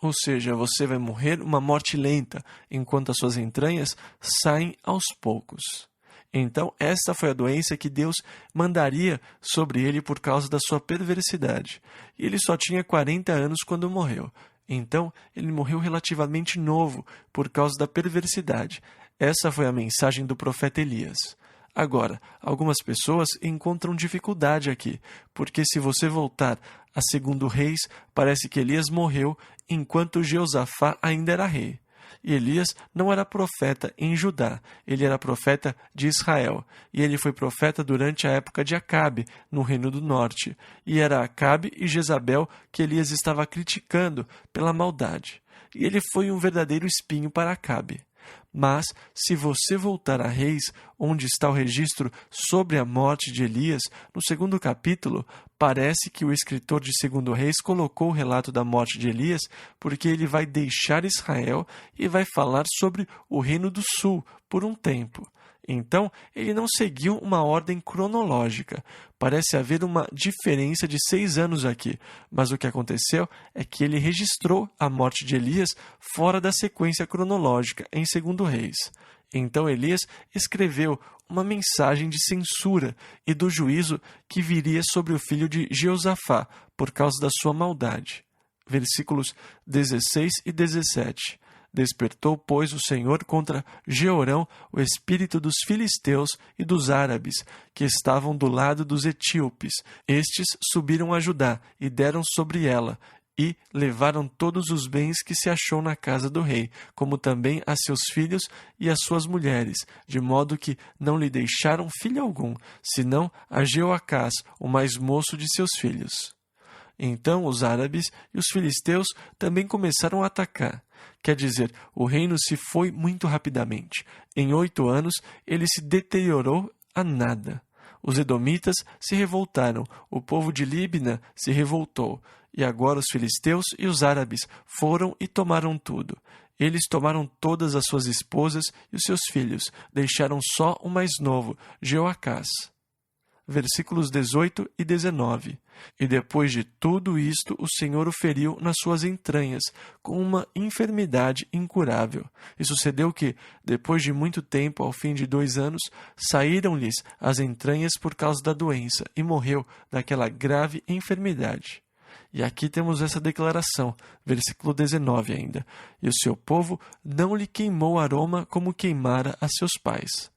Ou seja, você vai morrer uma morte lenta, enquanto as suas entranhas saem aos poucos. Então, esta foi a doença que Deus mandaria sobre ele por causa da sua perversidade. E ele só tinha 40 anos quando morreu. Então, ele morreu relativamente novo por causa da perversidade. Essa foi a mensagem do profeta Elias. Agora, algumas pessoas encontram dificuldade aqui, porque se você voltar a 2 Reis, parece que Elias morreu enquanto Jeosafá ainda era rei. E Elias não era profeta em Judá, ele era profeta de Israel. E ele foi profeta durante a época de Acabe, no Reino do Norte. E era Acabe e Jezabel que Elias estava criticando pela maldade. E ele foi um verdadeiro espinho para Acabe. Mas, se você voltar a Reis, onde está o registro sobre a morte de Elias, no 2º capítulo, parece que o escritor de 2 Reis colocou o relato da morte de Elias porque ele vai deixar Israel e vai falar sobre o Reino do Sul por um tempo. Então, ele não seguiu uma ordem cronológica. Parece haver uma diferença de 6 anos aqui, mas o que aconteceu é que ele registrou a morte de Elias fora da sequência cronológica, em 2 Reis. Então Elias escreveu uma mensagem de censura e do juízo que viria sobre o filho de Jeosafá por causa da sua maldade. Versículos 16 e 17. Despertou, pois, o Senhor contra Jeorão o espírito dos filisteus e dos árabes, que estavam do lado dos etíopes. Estes subiram a Judá e deram sobre ela, e levaram todos os bens que se achou na casa do rei, como também a seus filhos e as suas mulheres, de modo que não lhe deixaram filho algum, senão a Jeoacás, o mais moço de seus filhos. Então os árabes e os filisteus também começaram a atacar. Quer dizer, o reino se foi muito rapidamente. Em 8 anos, ele se deteriorou a nada. Os edomitas se revoltaram, o povo de Líbina se revoltou, e agora os filisteus e os árabes foram e tomaram tudo. Eles tomaram todas as suas esposas e os seus filhos, deixaram só o mais novo, Jeoacás. versículos 18 e 19. E depois de tudo isto, o Senhor o feriu nas suas entranhas, com uma enfermidade incurável. E sucedeu que, depois de muito tempo, ao fim de 2 anos, saíram-lhes as entranhas por causa da doença, e morreu daquela grave enfermidade. E aqui temos essa declaração, versículo 19 ainda. E o seu povo não lhe queimou aroma como queimara a seus pais.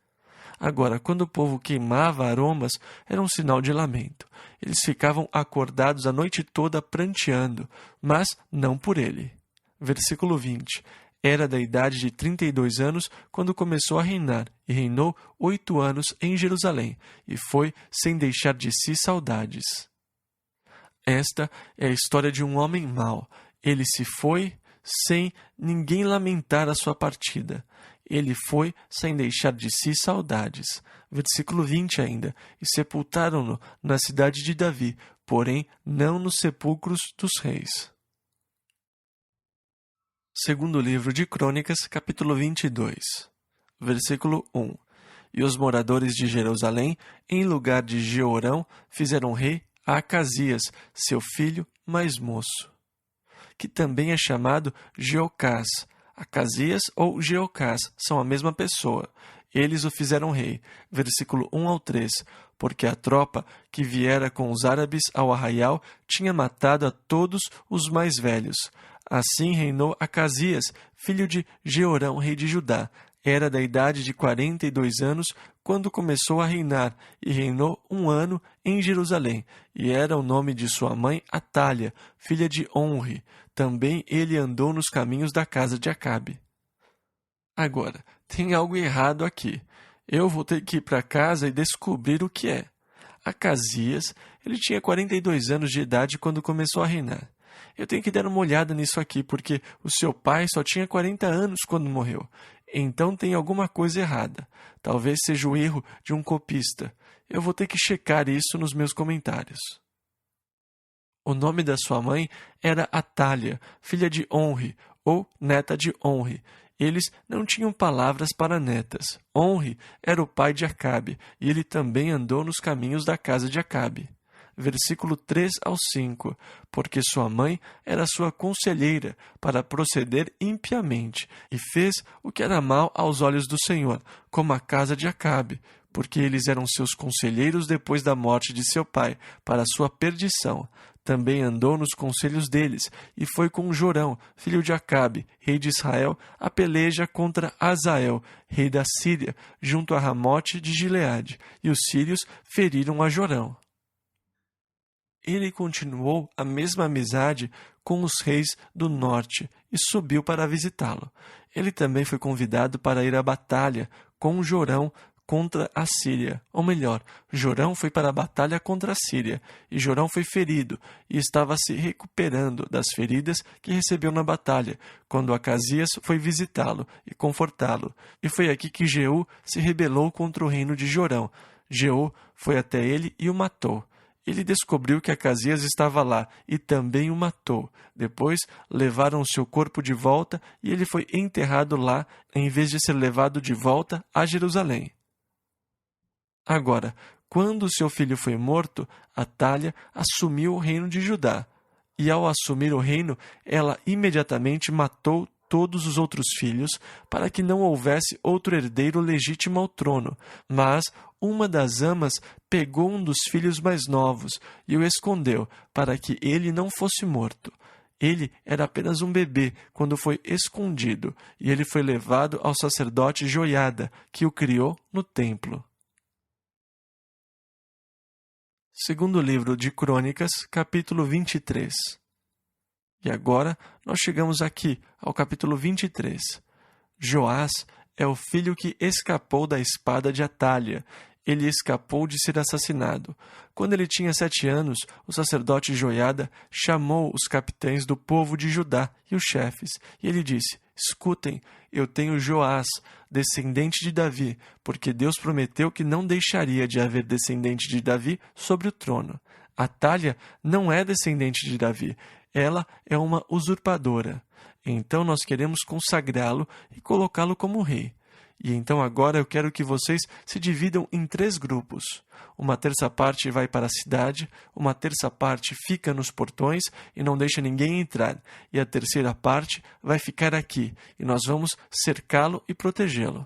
Agora, quando o povo queimava aromas, era um sinal de lamento. Eles ficavam acordados a noite toda pranteando, mas não por ele. Versículo 20. Era da idade de 32 anos quando começou a reinar, e reinou 8 anos em Jerusalém, e foi sem deixar de si saudades. Esta é a história de um homem mau. Ele se foi sem ninguém lamentar a sua partida. Ele foi sem deixar de si saudades. Versículo 20 ainda. E sepultaram-no na cidade de Davi, porém não nos sepulcros dos reis. Segundo livro de Crônicas, capítulo 22. Versículo 1. E os moradores de Jerusalém, em lugar de Jeorão, fizeram rei a Acasias, seu filho mais moço, que também é chamado Jeocás. Acasias ou Jeocás são a mesma pessoa. Eles o fizeram rei. Versículo 1 ao 3. Porque a tropa que viera com os árabes ao arraial tinha matado a todos os mais velhos. Assim reinou Acasias, filho de Jeorão, rei de Judá. Era da idade de 42 anos quando começou a reinar, e reinou 1 ano em Jerusalém. E era o nome de sua mãe Atália, filha de Onri. Também ele andou nos caminhos da casa de Acabe. Agora, tem algo errado aqui. Eu vou ter que ir para casa e descobrir o que é. Acasias, ele tinha 42 anos de idade quando começou a reinar. Eu tenho que dar uma olhada nisso aqui, porque o seu pai só tinha 40 anos quando morreu. Então tem alguma coisa errada. Talvez seja o erro de um copista. Eu vou ter que checar isso nos meus comentários. O nome da sua mãe era Atália, filha de Onri, ou neta de Onri. Eles não tinham palavras para netas. Onri era o pai de Acabe, e ele também andou nos caminhos da casa de Acabe. Versículo 3 ao 5. Porque sua mãe era sua conselheira para proceder impiamente, e fez o que era mal aos olhos do Senhor, como a casa de Acabe, porque eles eram seus conselheiros depois da morte de seu pai, para sua perdição. Também andou nos conselhos deles, e foi com Jorão, filho de Acabe, rei de Israel, a peleja contra Azael, rei da Síria, junto a Ramote de Gileade, e os sírios feriram a Jorão. Ele continuou a mesma amizade com os reis do norte e subiu para visitá-lo. Ele também foi convidado para ir à batalha com Jorão contra a Síria. Ou melhor, Jorão foi para a batalha contra a Síria, e Jorão foi ferido e estava se recuperando das feridas que recebeu na batalha, quando Acasias foi visitá-lo e confortá-lo. E foi aqui que Jeú se rebelou contra o reino de Jorão. Jeú foi até ele e o matou. Ele descobriu que Acasias estava lá e também o matou. Depois levaram o seu corpo de volta e ele foi enterrado lá, em vez de ser levado de volta a Jerusalém. Agora, quando seu filho foi morto, Atália assumiu o reino de Judá. E ao assumir o reino, ela imediatamente matou todos os outros filhos, para que não houvesse outro herdeiro legítimo ao trono. Mas uma das amas pegou um dos filhos mais novos e o escondeu, para que ele não fosse morto. Ele era apenas um bebê quando foi escondido, e ele foi levado ao sacerdote Joiada, que o criou no templo. Segundo livro de Crônicas, capítulo 23. E agora nós chegamos aqui ao capítulo 23. Joás é o filho que escapou da espada de Atália. Ele escapou de ser assassinado. Quando ele tinha 7 anos, o sacerdote Joiada chamou os capitães do povo de Judá e os chefes, e ele disse: escutem, eu tenho Joás, descendente de Davi, porque Deus prometeu que não deixaria de haver descendente de Davi sobre o trono. Atália não é descendente de Davi. Ela é uma usurpadora. Então nós queremos consagrá-lo e colocá-lo como rei. E então agora eu quero que vocês se dividam em 3 grupos. Uma terça parte vai para a cidade, uma terça parte fica nos portões e não deixa ninguém entrar, e a terceira parte vai ficar aqui, e nós vamos cercá-lo e protegê-lo.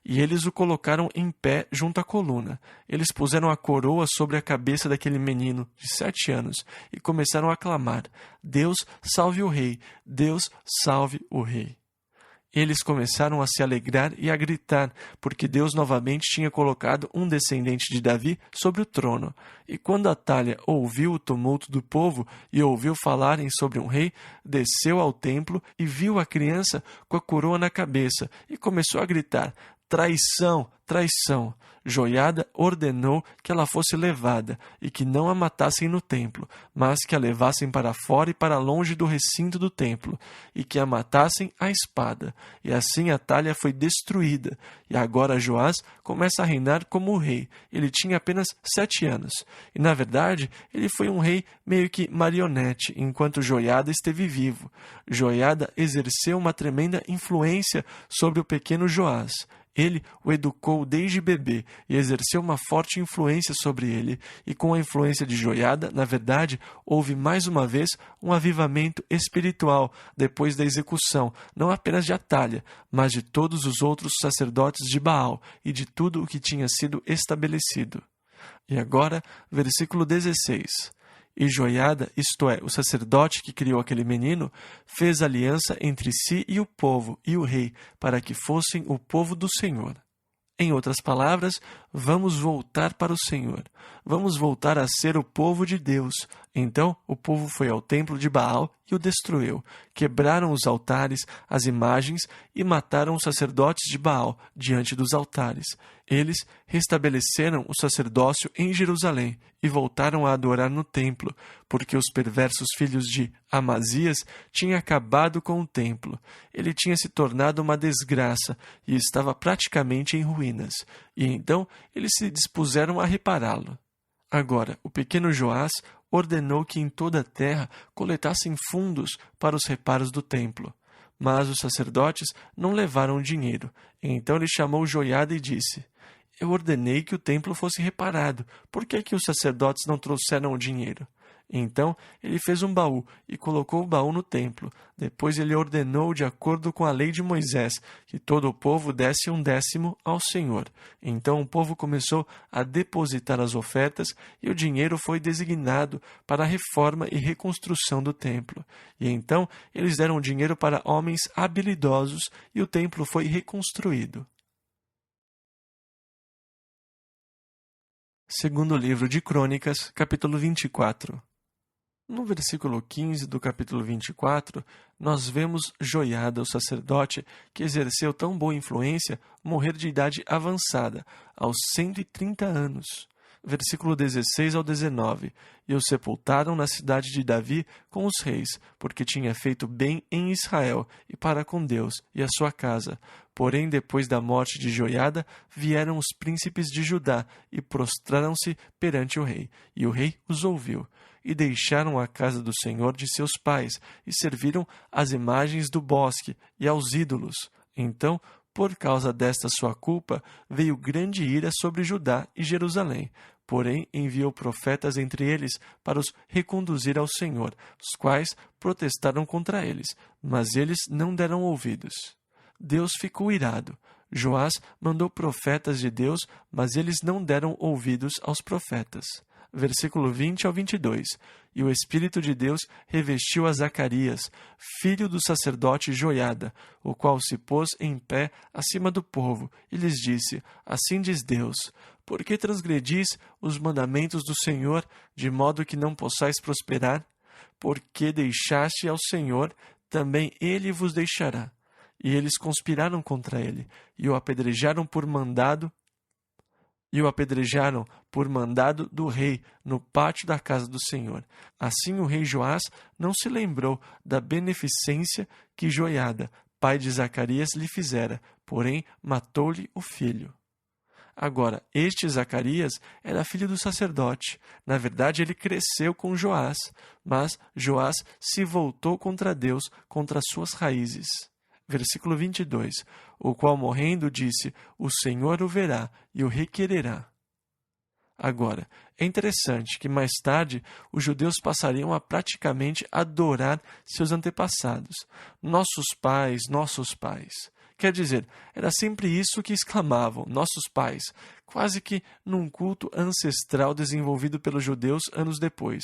E eles o colocaram em pé junto à coluna. Eles puseram a coroa sobre a cabeça daquele menino de 7 anos e começaram a clamar: Deus salve o rei! Deus salve o rei! Eles começaram a se alegrar e a gritar, porque Deus novamente tinha colocado um descendente de Davi sobre o trono. E quando Atalha ouviu o tumulto do povo e ouviu falarem sobre um rei, desceu ao templo e viu a criança com a coroa na cabeça e começou a gritar: traição, traição! Joiada ordenou que ela fosse levada e que não a matassem no templo, mas que a levassem para fora e para longe do recinto do templo, e que a matassem à espada. E assim Atalha foi destruída. E agora Joás começa a reinar como rei. Ele tinha apenas 7 anos. E, na verdade, ele foi um rei meio que marionete, enquanto Joiada esteve vivo. Joiada exerceu uma tremenda influência sobre o pequeno Joás. Ele o educou desde bebê e exerceu uma forte influência sobre ele, e com a influência de Joiada, na verdade, houve mais uma vez um avivamento espiritual depois da execução, não apenas de Atalha, mas de todos os outros sacerdotes de Baal e de tudo o que tinha sido estabelecido. E agora, versículo 16. E Joiada, isto é, o sacerdote que criou aquele menino, fez aliança entre si e o povo e o rei, para que fossem o povo do Senhor. Em outras palavras, vamos voltar para o Senhor. Vamos voltar a ser o povo de Deus. Então o povo foi ao templo de Baal e o destruiu. Quebraram os altares, as imagens e mataram os sacerdotes de Baal diante dos altares. Eles restabeleceram o sacerdócio em Jerusalém e voltaram a adorar no templo, porque os perversos filhos de Amazias tinham acabado com o templo. Ele tinha se tornado uma desgraça e estava praticamente em ruínas. E então eles se dispuseram a repará-lo. Agora, o pequeno Joás ordenou que em toda a terra coletassem fundos para os reparos do templo. Mas os sacerdotes não levaram dinheiro. Então ele chamou Joiada e disse: Eu ordenei que o templo fosse reparado. Por que os sacerdotes não trouxeram o dinheiro? Então ele fez um baú e colocou o baú no templo. Depois ele ordenou, de acordo com a lei de Moisés, que todo o povo desse 1/10 ao Senhor. Então o povo começou a depositar as ofertas e o dinheiro foi designado para a reforma e reconstrução do templo. E então eles deram dinheiro para homens habilidosos e o templo foi reconstruído. Segundo livro de Crônicas, capítulo 24. No versículo 15 do capítulo 24, nós vemos Joiada, o sacerdote, que exerceu tão boa influência, morrer de idade avançada, aos 130 anos. Versículo 16 ao 19. E o sepultaram na cidade de Davi com os reis, porque tinha feito bem em Israel e para com Deus e a sua casa. Porém, depois da morte de Joiada, vieram os príncipes de Judá e prostraram-se perante o rei. E o rei os ouviu. E deixaram a casa do Senhor de seus pais, e serviram às imagens do bosque e aos ídolos. Então, por causa desta sua culpa, veio grande ira sobre Judá e Jerusalém. Porém, enviou profetas entre eles para os reconduzir ao Senhor, os quais protestaram contra eles, mas eles não deram ouvidos. Deus ficou irado. Joás mandou profetas de Deus, mas eles não deram ouvidos aos profetas. Versículo 20 ao 22. E o Espírito de Deus revestiu a Zacarias, filho do sacerdote Joiada, o qual se pôs em pé acima do povo, e lhes disse: Assim diz Deus: Por que transgredis os mandamentos do Senhor, de modo que não possais prosperar? Porque deixaste ao Senhor, também ele vos deixará. E eles conspiraram contra ele, e o apedrejaram por mandado do rei no pátio da casa do Senhor. Assim o rei Joás não se lembrou da beneficência que Joiada, pai de Zacarias, lhe fizera, porém matou-lhe o filho. Agora, este Zacarias era filho do sacerdote. Na verdade, ele cresceu com Joás, mas Joás se voltou contra Deus, contra suas raízes. Versículo 22. O qual, morrendo, disse: O Senhor o verá e o requererá. Agora, é interessante que mais tarde os judeus passariam a praticamente adorar seus antepassados. Nossos pais, nossos pais. Quer dizer, era sempre isso que exclamavam, nossos pais, quase que num culto ancestral desenvolvido pelos judeus anos depois.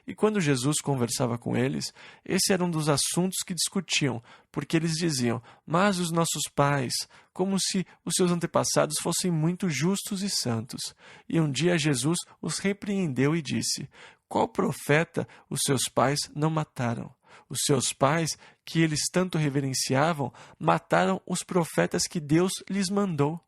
E quando Jesus conversava com eles, esse era um dos assuntos que discutiam, porque eles diziam: mas os nossos pais, como se os seus antepassados fossem muito justos e santos. E um dia Jesus os repreendeu e disse: qual profeta os seus pais não mataram? Os seus pais, que eles tanto reverenciavam, mataram os profetas que Deus lhes mandou.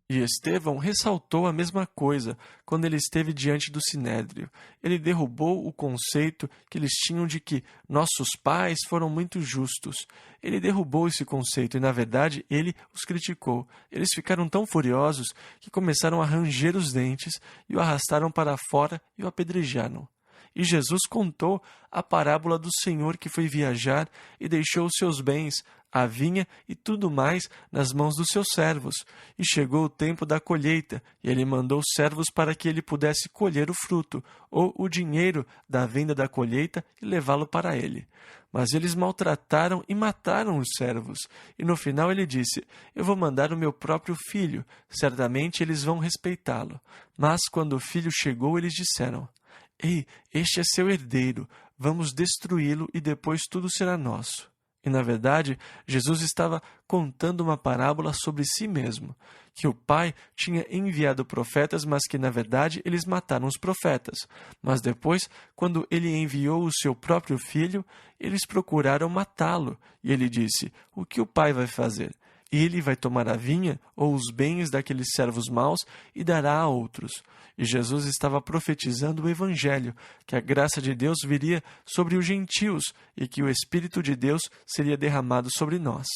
E Estevão ressaltou a mesma coisa quando ele esteve diante do Sinédrio. Ele derrubou o conceito que eles tinham de que nossos pais foram muito justos. Ele derrubou esse conceito e, na verdade, ele os criticou. Eles ficaram tão furiosos que começaram a ranger os dentes e o arrastaram para fora e o apedrejaram. E Jesus contou a parábola do Senhor que foi viajar e deixou os seus bens, a vinha e tudo mais nas mãos dos seus servos. E chegou o tempo da colheita, e ele mandou servos para que ele pudesse colher o fruto, ou o dinheiro da venda da colheita, e levá-lo para ele. Mas eles maltrataram e mataram os servos. E no final ele disse: eu vou mandar o meu próprio filho, certamente eles vão respeitá-lo. Mas quando o filho chegou, eles disseram: ei, este é seu herdeiro, vamos destruí-lo e depois tudo será nosso. E, na verdade, Jesus estava contando uma parábola sobre si mesmo, que o Pai tinha enviado profetas, mas que, na verdade, eles mataram os profetas. Mas depois, quando ele enviou o seu próprio filho, eles procuraram matá-lo. E ele disse: o que o Pai vai fazer? Ele vai tomar a vinha ou os bens daqueles servos maus e dará a outros. E Jesus estava profetizando o Evangelho, que a graça de Deus viria sobre os gentios e que o Espírito de Deus seria derramado sobre nós.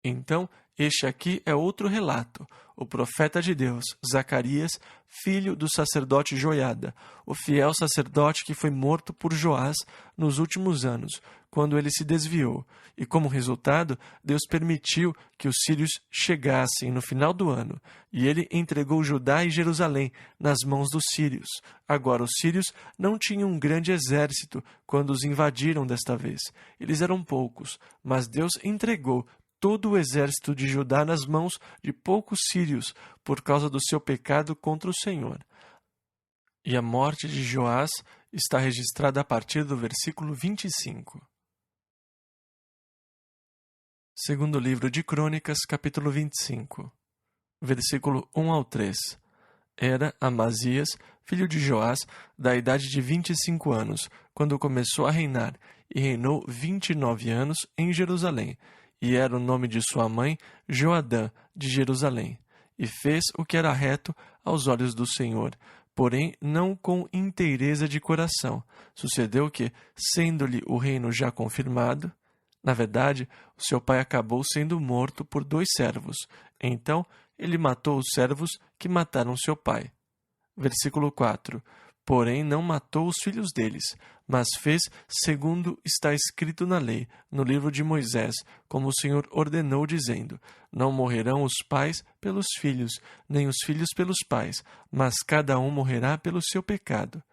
Então, este aqui é outro relato. O profeta de Deus, Zacarias, filho do sacerdote Joiada, o fiel sacerdote que foi morto por Joás nos últimos anos, quando ele se desviou. E como resultado, Deus permitiu que os sírios chegassem no final do ano, e ele entregou Judá e Jerusalém nas mãos dos sírios. Agora, os sírios não tinham um grande exército quando os invadiram desta vez. Eles eram poucos, mas Deus entregou todo o exército de Judá nas mãos de poucos sírios, por causa do seu pecado contra o Senhor. E a morte de Joás está registrada a partir do versículo 25. Segundo livro de Crônicas, capítulo 25, versículo 1 ao 3. Era Amazias, filho de Joás, da idade de 25 anos, quando começou a reinar, e reinou 29 anos em Jerusalém. E era o nome de sua mãe Joadã, de Jerusalém. E fez o que era reto aos olhos do Senhor, porém não com inteireza de coração. Sucedeu que, sendo-lhe o reino já confirmado, na verdade, o seu pai acabou sendo morto por 2 servos. Então, ele matou os servos que mataram seu pai. Versículo 4. Porém, não matou os filhos deles, mas fez segundo está escrito na lei, no livro de Moisés, como o Senhor ordenou, dizendo: não morrerão os pais pelos filhos, nem os filhos pelos pais, mas cada um morrerá pelo seu pecado.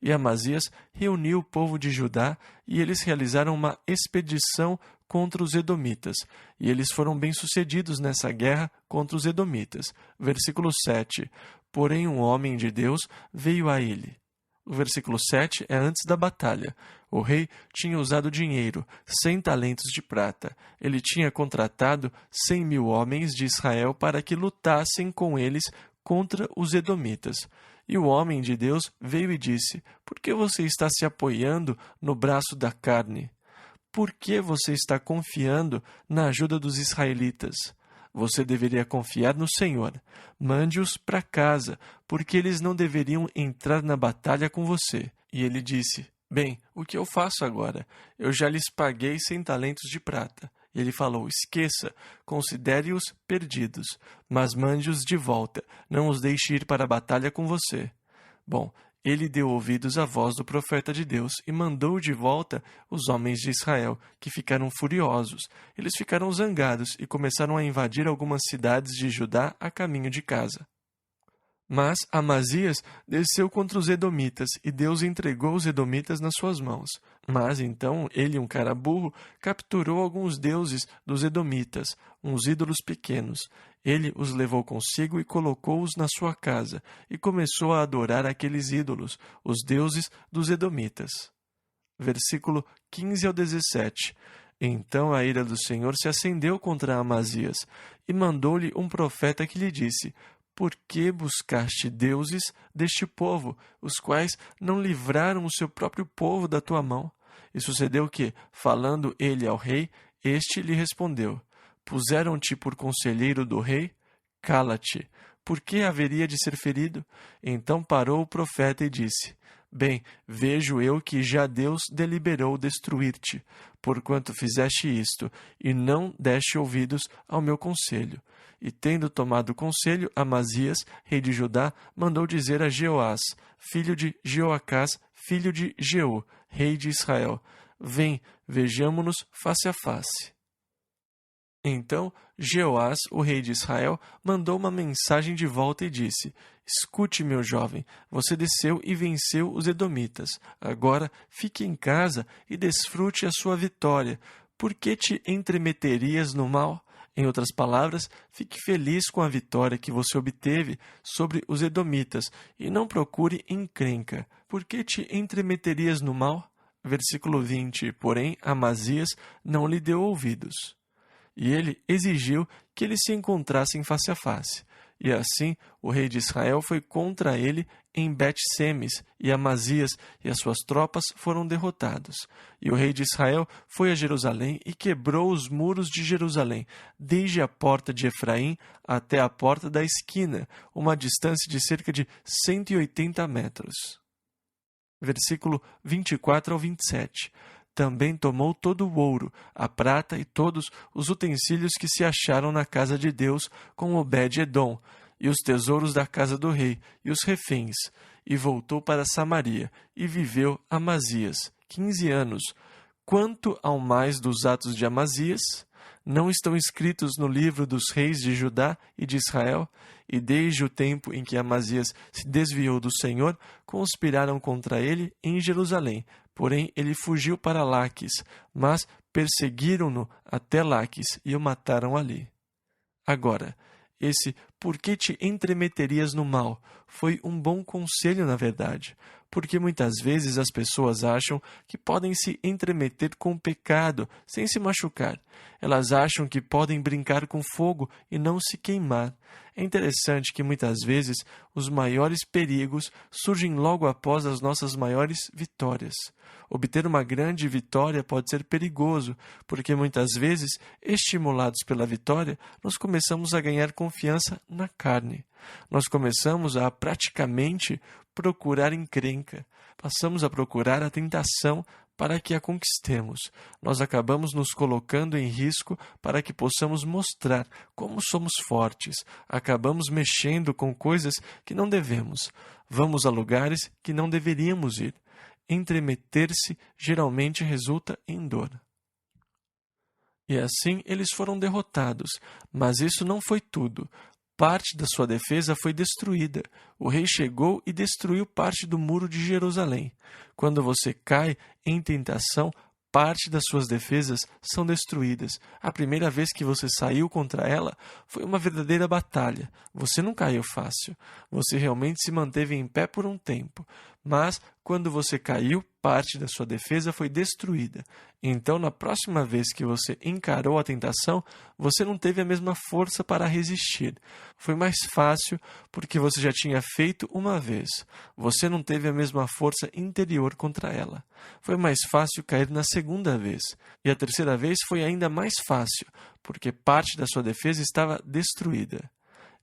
E Amazias reuniu o povo de Judá, e eles realizaram uma expedição contra os edomitas, e eles foram bem-sucedidos nessa guerra contra os edomitas. Versículo 7. Porém, um homem de Deus veio a ele. O versículo 7 é antes da batalha. O rei tinha usado dinheiro, 100 talentos de prata. Ele tinha contratado 100.000 homens de Israel para que lutassem com eles contra os edomitas. E o homem de Deus veio e disse: por que você está se apoiando no braço da carne? Por que você está confiando na ajuda dos israelitas? Você deveria confiar no Senhor. Mande-os para casa, porque eles não deveriam entrar na batalha com você. E ele disse: bem, o que eu faço agora? Eu já lhes paguei 100 talentos de prata. E ele falou: esqueça, considere-os perdidos, mas mande-os de volta, não os deixe ir para a batalha com você. Bom, ele deu ouvidos à voz do profeta de Deus e mandou de volta os homens de Israel, que ficaram furiosos. Eles ficaram zangados e começaram a invadir algumas cidades de Judá a caminho de casa. Mas Amazias desceu contra os edomitas, e Deus entregou os edomitas nas suas mãos. Mas então ele, um cara burro, capturou alguns deuses dos edomitas, uns ídolos pequenos. Ele os levou consigo e colocou-os na sua casa, e começou a adorar aqueles ídolos, os deuses dos edomitas. Versículo 15 ao 17. Então a ira do Senhor se acendeu contra Amazias, e mandou-lhe um profeta que lhe disse: Por que buscaste deuses deste povo, os quais não livraram o seu próprio povo da tua mão? E sucedeu que, falando ele ao rei, este lhe respondeu: Puseram-te por conselheiro do rei? Cala-te. Por que haveria de ser ferido? Então parou o profeta e disse: Bem, vejo eu que já Deus deliberou destruir-te, porquanto fizeste isto, e não deste ouvidos ao meu conselho. E tendo tomado conselho, Amazias, rei de Judá, mandou dizer a Jeoás, filho de Jeoacás, filho de Jeú, rei de Israel: Vem, vejamo-nos face a face. Então Jeoás, o rei de Israel, mandou uma mensagem de volta e disse: Escute, meu jovem, você desceu e venceu os edomitas. Agora fique em casa e desfrute a sua vitória. Por que te entremeterias no mal? Em outras palavras, fique feliz com a vitória que você obteve sobre os edomitas e não procure encrenca. Por que te entremeterias no mal? Versículo 20. Porém, Amazias não lhe deu ouvidos. E ele exigiu que eles se encontrassem face a face. E assim o rei de Israel foi contra ele em Bet-Semes, e Amazias e as suas tropas foram derrotados. E o rei de Israel foi a Jerusalém e quebrou os muros de Jerusalém, desde a porta de Efraim até a porta da esquina, uma distância de cerca de 180 metros. Versículo 24 ao 27. Também tomou todo o ouro, a prata e todos os utensílios que se acharam na casa de Deus com Obed-edom, e os tesouros da casa do rei, e os reféns, e voltou para Samaria, e viveu Amazias 15 anos. Quanto ao mais dos atos de Amazias, não estão escritos no livro dos reis de Judá e de Israel? E desde o tempo em que Amazias se desviou do Senhor, conspiraram contra ele em Jerusalém. Porém, ele fugiu para Laquis, mas perseguiram-no até Laquis e o mataram ali. Agora, esse "por que te entremeterias no mal" foi um bom conselho, na verdade, porque muitas vezes as pessoas acham que podem se entremeter com o pecado sem se machucar. Elas acham que podem brincar com fogo e não se queimar. É interessante que muitas vezes os maiores perigos surgem logo após as nossas maiores vitórias. Obter uma grande vitória pode ser perigoso, porque muitas vezes, estimulados pela vitória, nós começamos a ganhar confiança na carne. Nós começamos a praticamente procurar encrenca. Passamos a procurar a tentação para que a conquistemos. Nós acabamos nos colocando em risco para que possamos mostrar como somos fortes. Acabamos mexendo com coisas que não devemos. Vamos a lugares que não deveríamos ir. Entremeter-se geralmente resulta em dor. E assim eles foram derrotados, mas isso não foi tudo. Parte da sua defesa foi destruída. O rei chegou e destruiu parte do muro de Jerusalém. Quando você cai em tentação, parte das suas defesas são destruídas. A primeira vez que você saiu contra ela foi uma verdadeira batalha. Você não caiu fácil. Você realmente se manteve em pé por um tempo. Mas, quando você caiu, parte da sua defesa foi destruída. Então, na próxima vez que você encarou a tentação, você não teve a mesma força para resistir. Foi mais fácil porque você já tinha feito uma vez. Você não teve a mesma força interior contra ela. Foi mais fácil cair na segunda vez. E a terceira vez foi ainda mais fácil, porque parte da sua defesa estava destruída.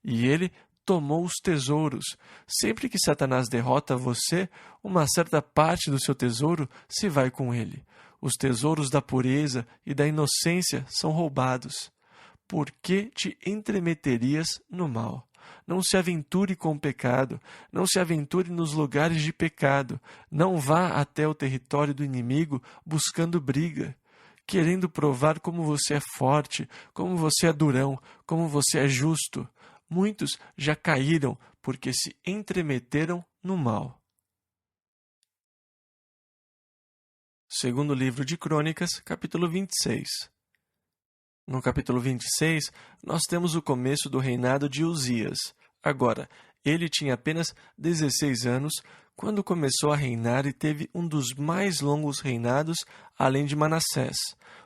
E ele tomou os tesouros. Sempre que Satanás derrota você, uma certa parte do seu tesouro se vai com ele. Os tesouros da pureza e da inocência são roubados. Por que te entremeterias no mal? Não se aventure com o pecado. Não se aventure nos lugares de pecado. Não vá até o território do inimigo buscando briga, querendo provar como você é forte, como você é durão, como você é justo. Muitos já caíram porque se entremeteram no mal. Segundo livro de Crônicas, capítulo 26. No capítulo 26, nós temos o começo do reinado de Uzias. Agora, ele tinha apenas 16 anos quando começou a reinar e teve um dos mais longos reinados, além de Manassés,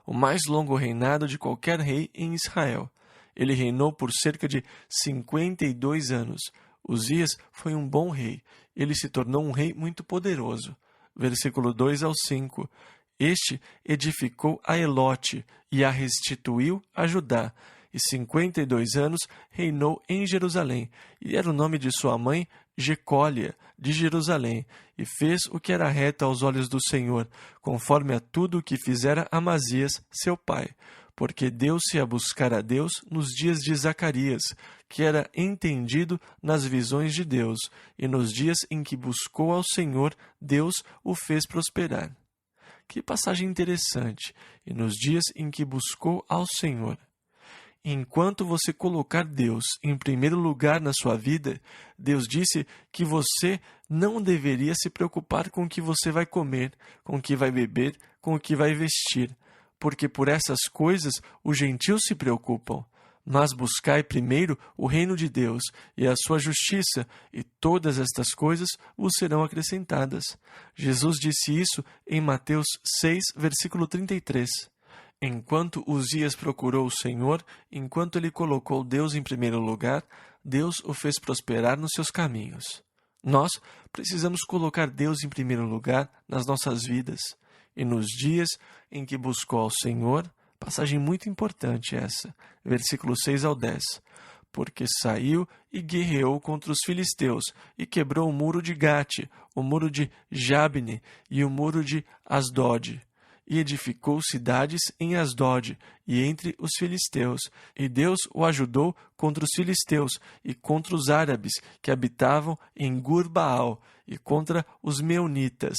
o mais longo reinado de qualquer rei em Israel. Ele reinou por cerca de 52 anos. Uzias foi um bom rei. Ele se tornou um rei muito poderoso. Versículo 2 ao 5. Este edificou a Elote e a restituiu a Judá, e 52 anos reinou em Jerusalém, e era o nome de sua mãe Jecólia, de Jerusalém, e fez o que era reto aos olhos do Senhor, conforme a tudo o que fizera Amazias, seu pai, porque deu-se a buscar a Deus nos dias de Zacarias, que era entendido nas visões de Deus, e nos dias em que buscou ao Senhor, Deus o fez prosperar. Que passagem interessante! E nos dias em que buscou ao Senhor. Enquanto você colocar Deus em primeiro lugar na sua vida, Deus disse que você não deveria se preocupar com o que você vai comer, com o que vai beber, com o que vai vestir, porque por essas coisas os gentios se preocupam. Mas buscai primeiro o reino de Deus e a sua justiça, e todas estas coisas vos serão acrescentadas. Jesus disse isso em Mateus 6, versículo 33. Enquanto Uzias procurou o Senhor, enquanto ele colocou Deus em primeiro lugar, Deus o fez prosperar nos seus caminhos. Nós precisamos colocar Deus em primeiro lugar nas nossas vidas. E nos dias em que buscou ao Senhor, passagem muito importante essa, versículo 6 ao 10. Porque saiu e guerreou contra os filisteus, e quebrou o muro de Gate, o muro de Jabne e o muro de Asdod, e edificou cidades em Asdod e entre os filisteus. E Deus o ajudou contra os filisteus e contra os árabes que habitavam em Gur-Baal e contra os meunitas.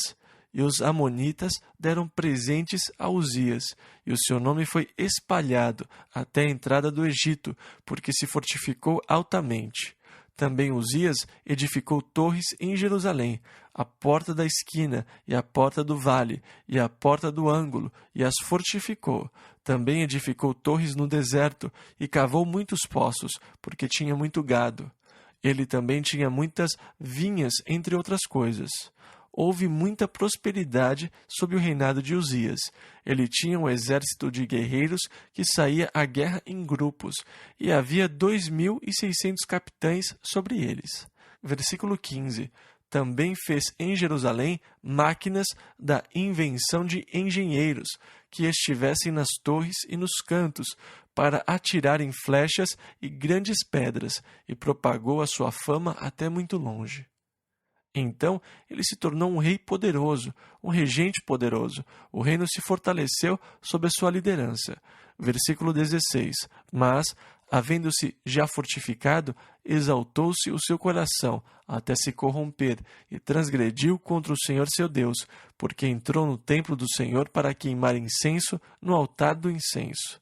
E os amonitas deram presentes a Uzias, e o seu nome foi espalhado até a entrada do Egito, porque se fortificou altamente. Também Uzias edificou torres em Jerusalém, a porta da esquina, e a porta do vale, e a porta do ângulo, e as fortificou. Também edificou torres no deserto, e cavou muitos poços, porque tinha muito gado. Ele também tinha muitas vinhas, entre outras coisas. Houve muita prosperidade sob o reinado de Uzias. Ele tinha um exército de guerreiros que saía à guerra em grupos, e havia 2.600 capitães sobre eles. Versículo 15. Também fez em Jerusalém máquinas da invenção de engenheiros, que estivessem nas torres e nos cantos, para atirarem flechas e grandes pedras, e propagou a sua fama até muito longe. Então ele se tornou um rei poderoso, um regente poderoso. O reino se fortaleceu sob a sua liderança. Versículo 16. Mas, havendo-se já fortificado, exaltou-se o seu coração até se corromper, e transgrediu contra o Senhor seu Deus, porque entrou no templo do Senhor para queimar incenso no altar do incenso.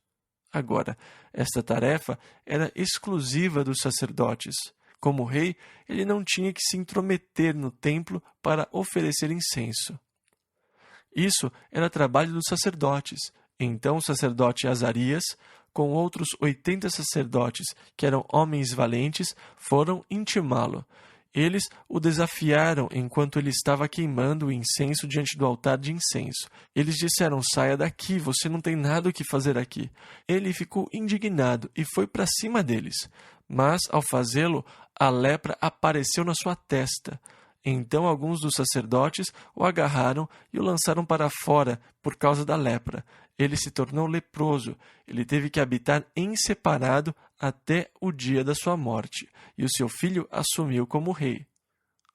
Agora, esta tarefa era exclusiva dos sacerdotes. Como rei, ele não tinha que se intrometer no templo para oferecer incenso. Isso era trabalho dos sacerdotes. Então o sacerdote Azarias, com outros 80 sacerdotes, que eram homens valentes, foram intimá-lo. Eles o desafiaram enquanto ele estava queimando o incenso diante do altar de incenso. Eles disseram: saia daqui, você não tem nada o que fazer aqui. Ele ficou indignado e foi para cima deles. Mas, ao fazê-lo, a lepra apareceu na sua testa. Então alguns dos sacerdotes o agarraram e o lançaram para fora por causa da lepra. Ele se tornou leproso. Ele teve que habitar em separado até o dia da sua morte, e o seu filho assumiu como rei.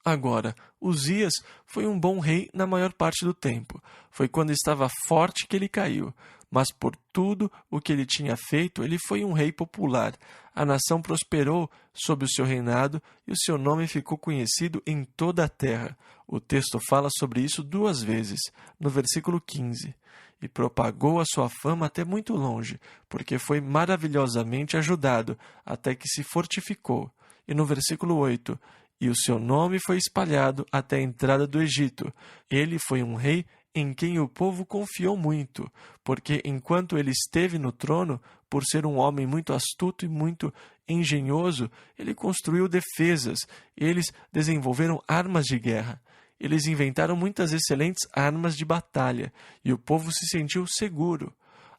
Agora, Uzias foi um bom rei na maior parte do tempo. Foi quando estava forte que ele caiu. mas por tudo o que ele tinha feito, ele foi um rei popular. A nação prosperou sob o seu reinado e o seu nome ficou conhecido em toda a terra. O texto fala sobre isso 2 vezes, no versículo 15. E propagou a sua fama até muito longe, porque foi maravilhosamente ajudado, até que se fortificou. E no versículo 8, e o seu nome foi espalhado até a entrada do Egito. Ele foi um rei em quem o povo confiou muito, porque enquanto ele esteve no trono, por ser um homem muito astuto e muito engenhoso, ele construiu defesas, eles desenvolveram armas de guerra. Eles inventaram muitas excelentes armas de batalha, e o povo se sentiu seguro.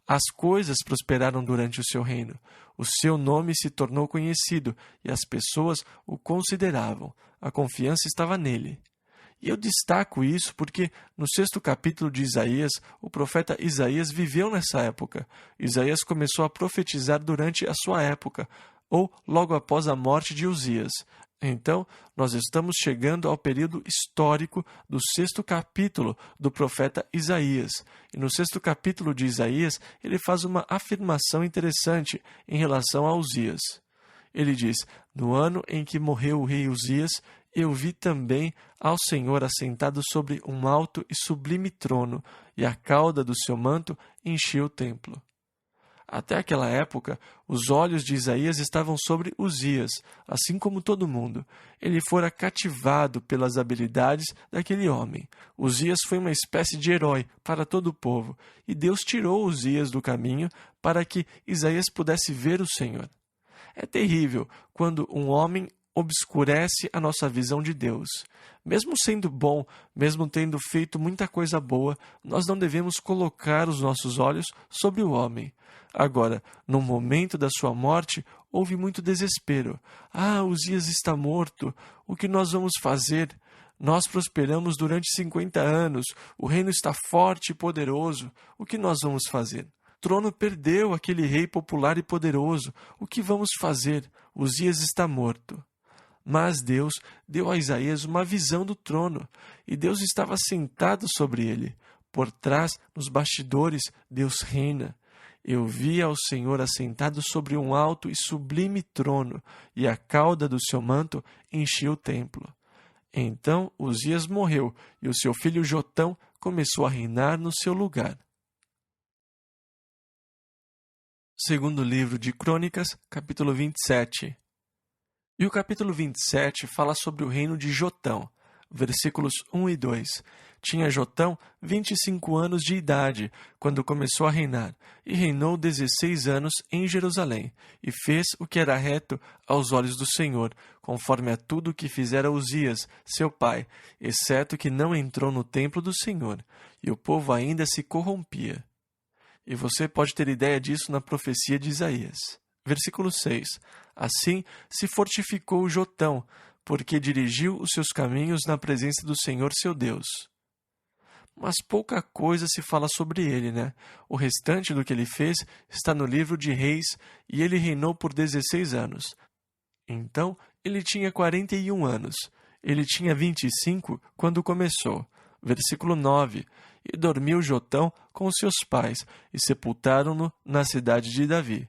As coisas prosperaram durante o seu reino. O seu nome se tornou conhecido, e as pessoas o consideravam. A confiança estava nele. E eu destaco isso porque, no 6º capítulo de Isaías, o profeta Isaías viveu nessa época. Isaías começou a profetizar durante a sua época, ou logo após a morte de Uzias. Então, nós estamos chegando ao período histórico do 6º capítulo do profeta Isaías. E no 6º capítulo de Isaías, ele faz uma afirmação interessante em relação a Uzias. Ele diz: no ano em que morreu o rei Uzias, eu vi também ao Senhor assentado sobre um alto e sublime trono, e a cauda do seu manto enchia o templo. Até aquela época, os olhos de Isaías estavam sobre Uzias, assim como todo mundo. Ele fora cativado pelas habilidades daquele homem. Uzias foi uma espécie de herói para todo o povo, e Deus tirou Uzias do caminho para que Isaías pudesse ver o Senhor. É terrível quando um homem obscurece a nossa visão de Deus. Mesmo sendo bom, mesmo tendo feito muita coisa boa, nós não devemos colocar os nossos olhos sobre o homem. Agora, no momento da sua morte, houve muito desespero. Uzias está morto. O que nós vamos fazer? Nós prosperamos durante 50 anos. O reino está forte e poderoso. O que nós vamos fazer? O trono perdeu aquele rei popular e poderoso. O que vamos fazer? Uzias está morto. Mas Deus deu a Isaías uma visão do trono, e Deus estava sentado sobre ele. Por trás, nos bastidores, Deus reina. Eu vi ao Senhor assentado sobre um alto e sublime trono, e a cauda do seu manto enchia o templo. Então Uzias morreu, e o seu filho Jotão começou a reinar no seu lugar. Segundo livro de Crônicas, capítulo 27. E o capítulo 27 fala sobre o reino de Jotão, versículos 1 e 2. Tinha Jotão 25 anos de idade quando começou a reinar, e reinou 16 anos em Jerusalém, e fez o que era reto aos olhos do Senhor, conforme a tudo o que fizera Uzias, seu pai, exceto que não entrou no templo do Senhor, e o povo ainda se corrompia. E você pode ter ideia disso na profecia de Isaías. Versículo 6. Assim se fortificou Jotão, porque dirigiu os seus caminhos na presença do Senhor seu Deus. Mas pouca coisa se fala sobre ele, né? O restante do que ele fez está no livro de Reis, e ele reinou por 16 anos. Então, ele tinha 41 anos. Ele tinha 25 quando começou. Versículo 9. E dormiu Jotão com seus pais, e sepultaram-no na cidade de Davi.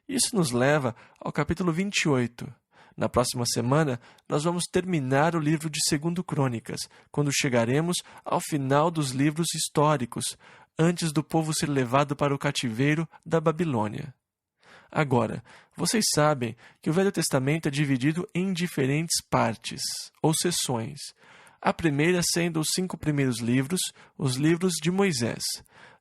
Isso nos leva ao capítulo 28. Na próxima semana, nós vamos terminar o livro de 2 Crônicas, quando chegaremos ao final dos livros históricos, antes do povo ser levado para o cativeiro da Babilônia. Agora, vocês sabem que o Velho Testamento é dividido em diferentes partes, ou seções. A primeira sendo os 5 primeiros livros, os livros de Moisés.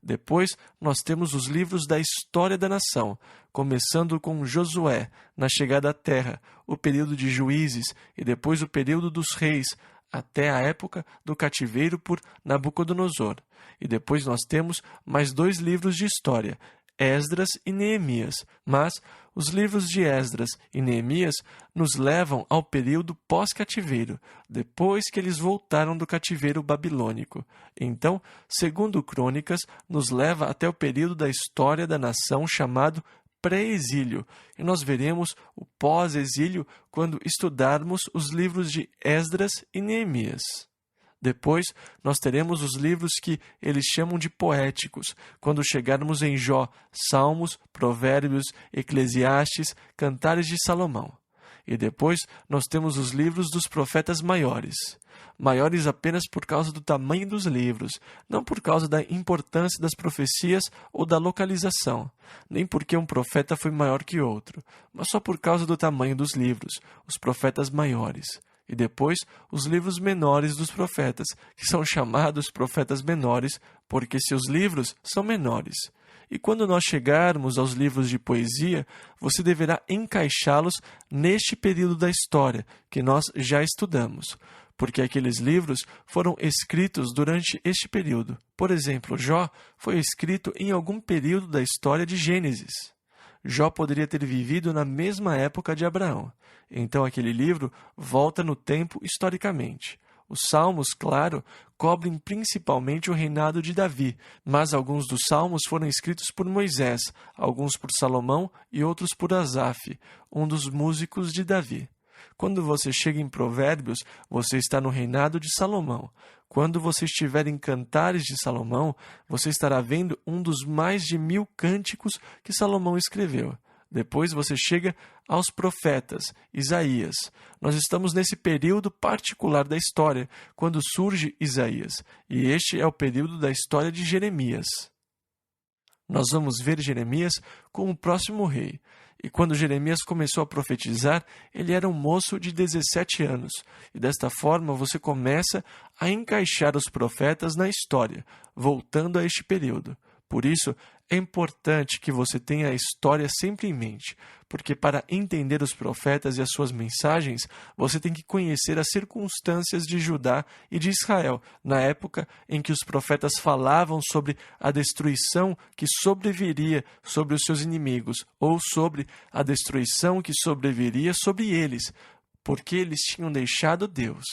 Depois, nós temos os livros da história da nação, começando com Josué, na chegada à terra, o período de juízes e depois o período dos reis, até a época do cativeiro por Nabucodonosor. E depois nós temos mais 2 livros de história, Esdras e Neemias, mas os livros de Esdras e Neemias nos levam ao período pós-cativeiro, depois que eles voltaram do cativeiro babilônico. Então, 2 Crônicas nos leva até o período da história da nação chamado pré-exílio, e nós veremos o pós-exílio quando estudarmos os livros de Esdras e Neemias. Depois, nós teremos os livros que eles chamam de poéticos, quando chegarmos em Jó, Salmos, Provérbios, Eclesiastes, Cantares de Salomão. E depois, nós temos os livros dos profetas maiores. Maiores apenas por causa do tamanho dos livros, não por causa da importância das profecias ou da localização, nem porque um profeta foi maior que outro, mas só por causa do tamanho dos livros, os profetas maiores. E depois, os livros menores dos profetas, que são chamados profetas menores, porque seus livros são menores. E quando nós chegarmos aos livros de poesia, você deverá encaixá-los neste período da história que nós já estudamos, porque aqueles livros foram escritos durante este período. Por exemplo, Jó foi escrito em algum período da história de Gênesis. Jó poderia ter vivido na mesma época de Abraão. Então aquele livro volta no tempo historicamente. Os Salmos, claro, cobrem principalmente o reinado de Davi, mas alguns dos Salmos foram escritos por Moisés, alguns por Salomão e outros por Asaf, um dos músicos de Davi. Quando você chega em Provérbios, você está no reinado de Salomão. Quando você estiver em Cantares de Salomão, você estará vendo um dos mais de 1000 cânticos que Salomão escreveu. Depois você chega aos profetas, Isaías. Nós estamos nesse período particular da história, quando surge Isaías, e este é o período da história de Jeremias. Nós vamos ver Jeremias como o próximo rei. E quando Jeremias começou a profetizar, ele era um moço de 17 anos. E desta forma você começa a encaixar os profetas na história, voltando a este período. Por isso, é importante que você tenha a história sempre em mente, porque para entender os profetas e as suas mensagens, você tem que conhecer as circunstâncias de Judá e de Israel, na época em que os profetas falavam sobre a destruição que sobreviria sobre os seus inimigos, ou sobre a destruição que sobreviria sobre eles, porque eles tinham deixado Deus.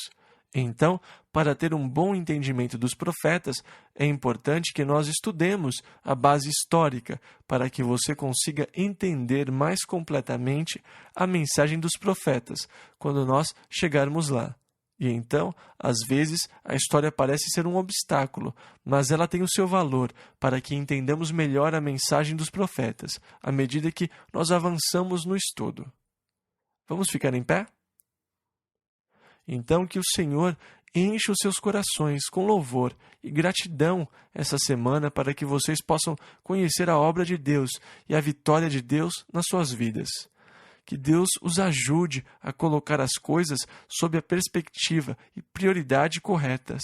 Então, para ter um bom entendimento dos profetas, é importante que nós estudemos a base histórica, para que você consiga entender mais completamente a mensagem dos profetas, quando nós chegarmos lá. E então, às vezes, a história parece ser um obstáculo, mas ela tem o seu valor para que entendamos melhor a mensagem dos profetas, à medida que nós avançamos no estudo. Vamos ficar em pé? Então, que o Senhor enche os seus corações com louvor e gratidão essa semana para que vocês possam conhecer a obra de Deus e a vitória de Deus nas suas vidas. Que Deus os ajude a colocar as coisas sob a perspectiva e prioridade corretas.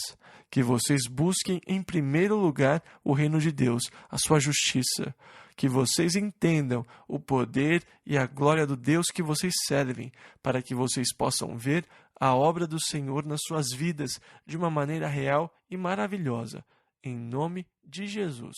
Que vocês busquem em primeiro lugar o reino de Deus, a sua justiça. Que vocês entendam o poder e a glória do Deus que vocês servem, para que vocês possam ver a obra do Senhor nas suas vidas de uma maneira real e maravilhosa. Em nome de Jesus.